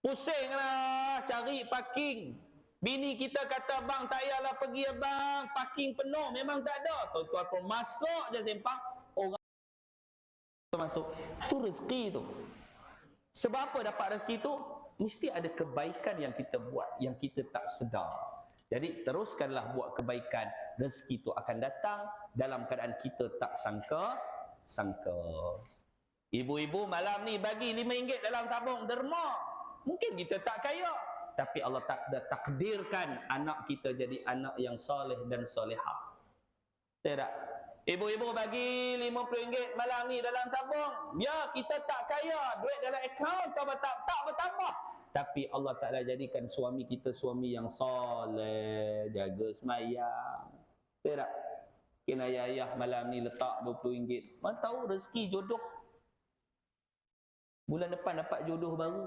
Pusinglah cari parking. Bini kita kata, bang tak payahlah pergi bang, parking penuh, memang tak ada. Tuan-tuan pun masuk je sempang, orang masuk. Itu rezeki tu. Sebab apa dapat rezeki tu? Mesti ada kebaikan yang kita buat, yang kita tak sedar. Jadi teruskanlah buat kebaikan, rezeki tu akan datang dalam keadaan kita tak sangka. Ibu-ibu malam ni bagi RM5 dalam tabung derma. Mungkin kita tak kaya, tapi Allah takdirkan anak kita jadi anak yang soleh dan solehah. Tidak? Ibu-ibu bagi RM50 malam ni dalam tabung. Ya, kita tak kaya, duit dalam akaun tak bertambah. Tapi Allah Ta'ala jadikan suami kita suami yang soleh, jaga semayang. Tidak? Kena ayah malam ni letak RM20. Mana tahu rezeki jodoh. Bulan depan dapat jodoh baru.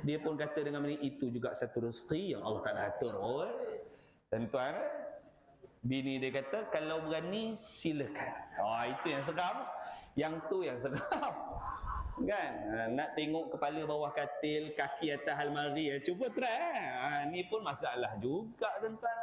Dia pun kata dengan ini, itu juga satu rezeki yang Allah Ta'ala atur. Tuan-tuan, bini dia kata, kalau berani silakan. Itu yang seram. Yang tu yang seram. Kan? Nak tengok kepala bawah katil, kaki atas almari, cuba try. Ni pun masalah juga tuan-tuan.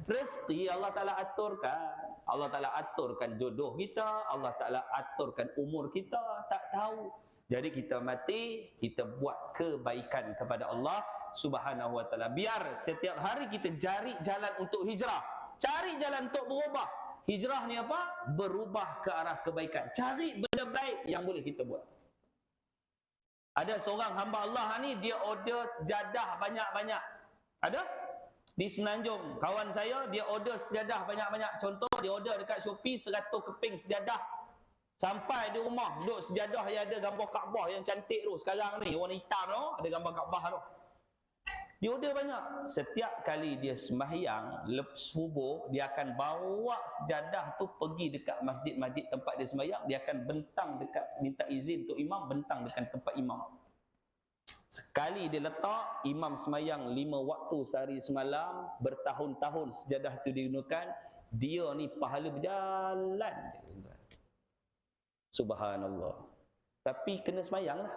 Rezeki Allah Ta'ala aturkan. Allah Ta'ala aturkan jodoh kita, Allah Ta'ala aturkan umur kita, tak tahu. Jadi kita mati, kita buat kebaikan kepada Allah Subhanahu wa ta'ala. Biar setiap hari kita cari jalan untuk hijrah. Cari jalan untuk berubah. Hijrah ni apa? Berubah ke arah kebaikan. Cari benda baik yang boleh kita buat. Ada seorang hamba Allah ni, dia order sejadah banyak-banyak. Ada? Di Semenanjung, kawan saya, dia order sejadah banyak-banyak. Contoh, dia order dekat Shopee 100 keping sejadah. Sampai di rumah, duduk sejadah yang ada gambar Kaabah yang cantik tu. Sekarang ni, warna hitam tu, ada gambar Kaabah tu. Dia order banyak. Setiap kali dia sembahyang, lepas subuh, dia akan bawa sejadah tu pergi dekat masjid-masjid tempat dia sembahyang. Dia akan bentang dekat, minta izin untuk imam, bentang dekat tempat imam. Sekali dia letak, imam sembahyang 5 waktu sehari semalam, bertahun-tahun sejadah tu digunakan, dia ni pahala berjalan. Subhanallah. Tapi kena semayang lah.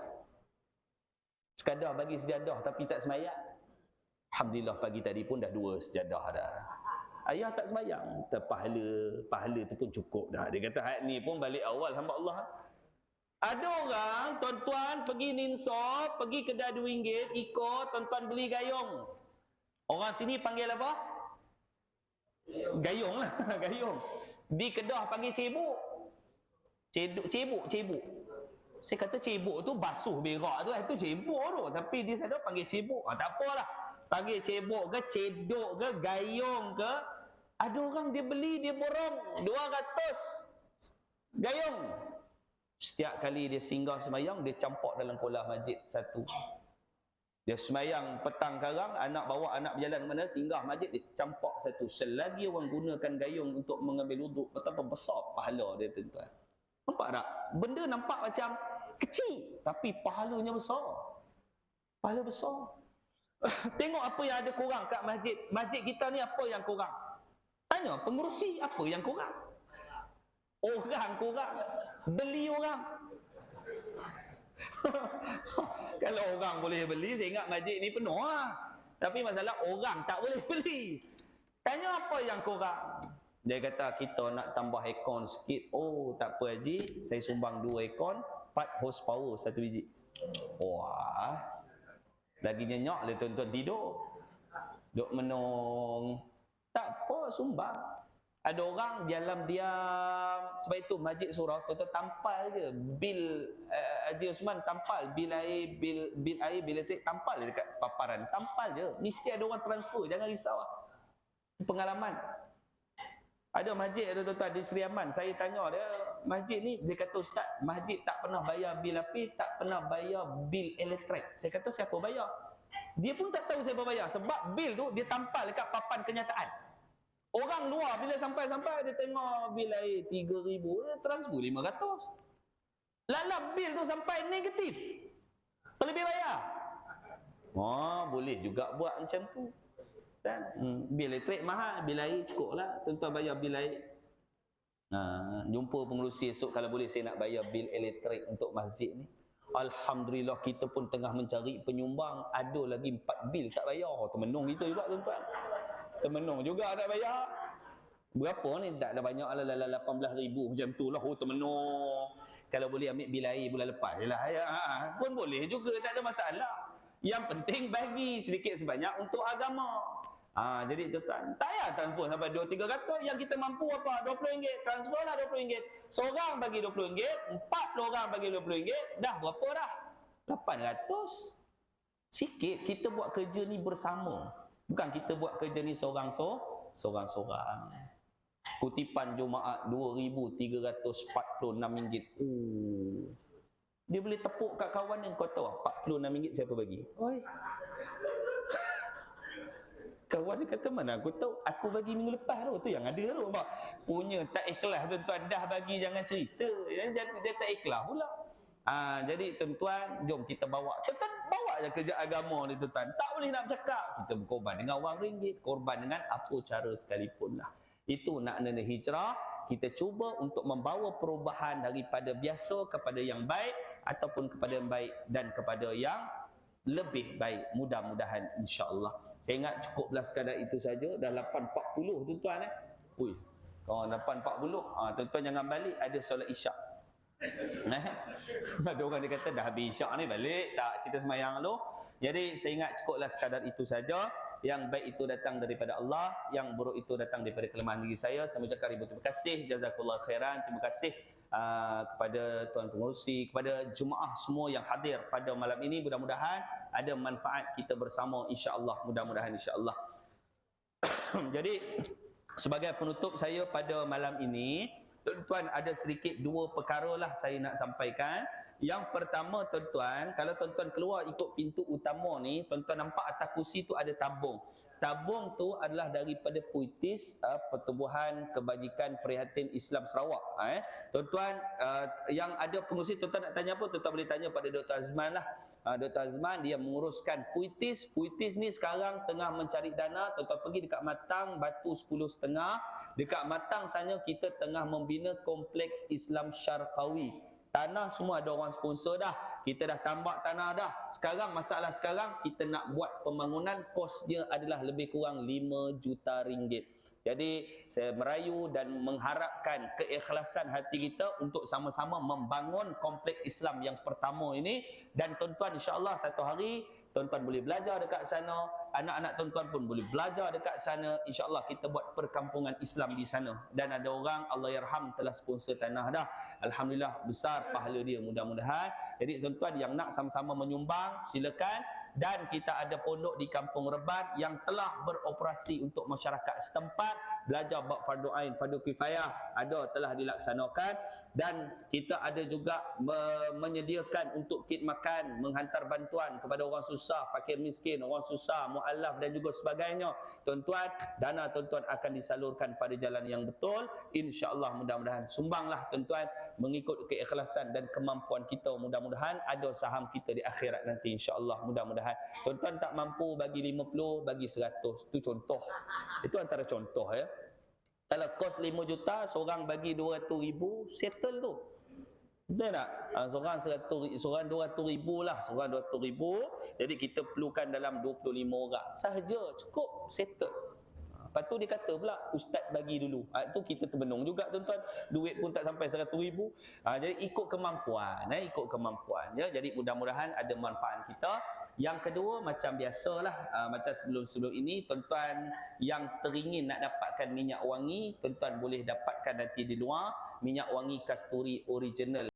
Sekadar bagi sejadah tapi tak semayang. Alhamdulillah pagi tadi pun dah 2 sejadah dah. Ayah tak sembahyang, pahala tu pun cukup dah. Dia kata hak ni pun balik awal hamba Allah. Ada orang tuan-tuan pergi Ninso, pergi kedai RM2 ikut tuan-tuan beli gayung. Orang sini panggil apa? Gayung lah, gayung. Di Kedah panggil cebok. Cebok. Saya kata cebok tu basuh berak tu, itu cebok tu. Tapi di sana panggil cebok. Tak apalah. Panggil cebok ke, cedok ke, gayung ke. Ada orang dia beli, dia borong 200 gayung. Setiap kali dia singgah sembahyang, dia campak dalam kolam masjid satu. Dia sembahyang petang karang, anak bawa anak berjalan ke mana, singgah masjid, dia campak satu. Selagi orang gunakan gayung untuk mengambil wuduk, betapa besar pahala dia, tuan-tuan. Nampak tak? Benda nampak macam kecil, tapi pahalanya besar. Pahala besar. Tengok apa yang ada kurang kat masjid. Masjid kita ni apa yang kurang? Tanya pengurusi apa yang kurang? Orang kurang. Beli orang. Kalau orang boleh beli, saya ingat masjid ni penuh lah. Tapi masalah orang tak boleh beli. Tanya apa yang kurang? Dia kata kita nak tambah aircon sikit. Oh tak apa haji, saya sumbang 2 aircon, 4 horsepower satu biji. Wah, lagi nyenyak lah tuan-tuan tidur. Duk menung. Tak apa, sumbang. Ada orang diam-diam. Sebab itu masjid surau tuan-tuan tampal je bil Haji Osman tampal bil air, bil elektrik tampal je dekat paparan. Tampal je. Mesti ada orang transfer, jangan risau. Pengalaman. Ada masjid ada tuan-tuan di Seri Aman. Saya tanya dia, masjid ni, dia kata ustaz, masjid tak pernah bayar bil api, tak pernah bayar bil elektrik. Saya kata siapa bayar? Dia pun tak tahu siapa bayar sebab bil tu dia tampal dekat papan kenyataan. Orang luar bila sampai-sampai dia tengok bil air 3,000, dia transfer 500. Lala bil tu sampai negatif. Terlebih bayar. Oh, boleh juga buat macam tu. Kan? Bil elektrik mahal, bil air cukup lah. Tuan-tuan bayar bil air. Jumpa pengerusi esok kalau boleh saya nak bayar bil elektrik untuk masjid ni. Alhamdulillah kita pun tengah mencari penyumbang. Ada lagi 4 bil tak bayar. Termenung kita juga tuan-tuan. Termenung juga tak bayar. Berapa ni? Tak ada banyak lah, 18,000 macam tu lah. Oh termenung. Kalau boleh ambil bil air bulan lepas je lah. Pun boleh juga, tak ada masalah. Yang penting bagi sedikit sebanyak untuk agama. Jadi tuan-tuan, tak payah transfer sampai 2-300. Yang kita mampu apa? RM20. Transfer lah RM20. Seorang bagi RM20, 4 orang bagi RM20. Dah berapa dah? 800. Sikit. Kita buat kerja ni bersama. Bukan kita buat kerja ni seorang-seorang. Kutipan Jumaat RM2,346. Dia boleh tepuk kat kawan yang kau tahu RM46 siapa bagi? Oi. Kawan dia kata mana aku tahu, aku bagi minggu lepas tu yang ada tu. Punya tak ikhlas tuan-tuan, dah bagi jangan cerita. Dia tak ikhlas pula. Jadi tuan-tuan, jom kita bawa. Tuan-tuan bawa je kerja agama ni tuan-tuan. Tak boleh nak bercakap. Kita berkorban dengan wang ringgit, korban dengan apa cara sekalipun lah. Itu makna hijrah. Kita cuba untuk membawa perubahan daripada biasa kepada yang baik ataupun kepada yang baik dan kepada yang lebih baik. Mudah-mudahan insya-Allah. Saya ingat cukuplah sekadar itu saja. Dah 8.40 tuan-tuan Ui. Kalau 8.40, tuan-tuan jangan balik, ada solat isyak. Ada orang dia kata dah habis isyak ni balik. Tak, kita sembahyang dulu. Jadi saya ingat cukuplah sekadar itu saja. Yang baik itu datang daripada Allah, yang buruk itu datang daripada kelemahan diri saya. Saya mengucapkan ribu terima kasih, jazakallahu khairan. Terima kasih kepada tuan pengurusi, kepada jemaah semua yang hadir pada malam ini. Mudah-mudahan ada manfaat kita bersama insya-Allah. Mudah-mudahan insya-Allah. Jadi sebagai penutup saya pada malam ini, tuan-tuan ada sedikit 2 perkara lah saya nak sampaikan. Yang pertama tuan-tuan, kalau tuan-tuan keluar ikut pintu utama ni, tuan-tuan nampak atas kursi tu ada tabung. Tabung tu adalah daripada Puitis, Pertubuhan Kebajikan Prihatin Islam Sarawak. Tuan-tuan yang ada pengurusi, tuan-tuan nak tanya apa? Tuan-tuan boleh tanya pada Dr. Azman lah. Dr. Azman dia menguruskan Puitis. Puitis ni sekarang tengah mencari dana. Tuan-tuan pergi dekat Matang, Batu 10.5. Dekat Matang sana kita tengah membina kompleks Islam Syarqawi. Tanah semua ada orang sponsor dah. Kita dah tambak tanah dah. Sekarang masalah sekarang kita nak buat pembangunan, kos dia adalah lebih kurang 5 juta ringgit. Jadi saya merayu dan mengharapkan keikhlasan hati kita untuk sama-sama membangun kompleks Islam yang pertama ini. Dan tuan-tuan, insya-Allah satu hari tuan-tuan boleh belajar dekat sana, anak-anak tuan-tuan pun boleh belajar dekat sana. InsyaAllah kita buat perkampungan Islam di sana. Dan ada orang, Allah yarham, telah sponsor tanah dah. Alhamdulillah, besar pahala dia mudah-mudahan. Jadi tuan-tuan yang nak sama-sama menyumbang, silakan. Dan kita ada pondok di Kampung Reban yang telah beroperasi untuk masyarakat setempat, belajar bab fardu ain, fardu kifayah, ada telah dilaksanakan. Dan kita ada juga menyediakan untuk kit makan, menghantar bantuan kepada orang susah, fakir miskin, orang susah, mu'alaf dan juga sebagainya. Tuan-tuan, dana tuan-tuan akan disalurkan pada jalan yang betul. InsyaAllah mudah-mudahan. Sumbanglah tuan-tuan mengikut keikhlasan dan kemampuan kita. Mudah-mudahan ada saham kita di akhirat nanti, insyaAllah. Mudah-mudahan. Tuan-tuan tak mampu bagi 50, bagi 100. Itu contoh. Itu antara contoh ya. Kalau kos 5 juta, seorang bagi 200,000, settle tu. Betul tak? Seorang 200,000 lah. Seorang 200,000. Jadi kita perlukan dalam 25 orang. Sahaja, cukup, settle. Lepas tu dia kata pula, ustaz bagi dulu. Itu kita terbenung juga tuan-tuan. Duit pun tak sampai 100,000. Jadi ikut kemampuan. Ikut kemampuan. Ya. Jadi mudah-mudahan ada manfaat kita. Yang kedua, macam biasalah, macam sebelum-sebelum ini, tuan-tuan yang teringin nak dapatkan minyak wangi, tuan-tuan boleh dapatkan nanti di luar. Minyak wangi kasturi original.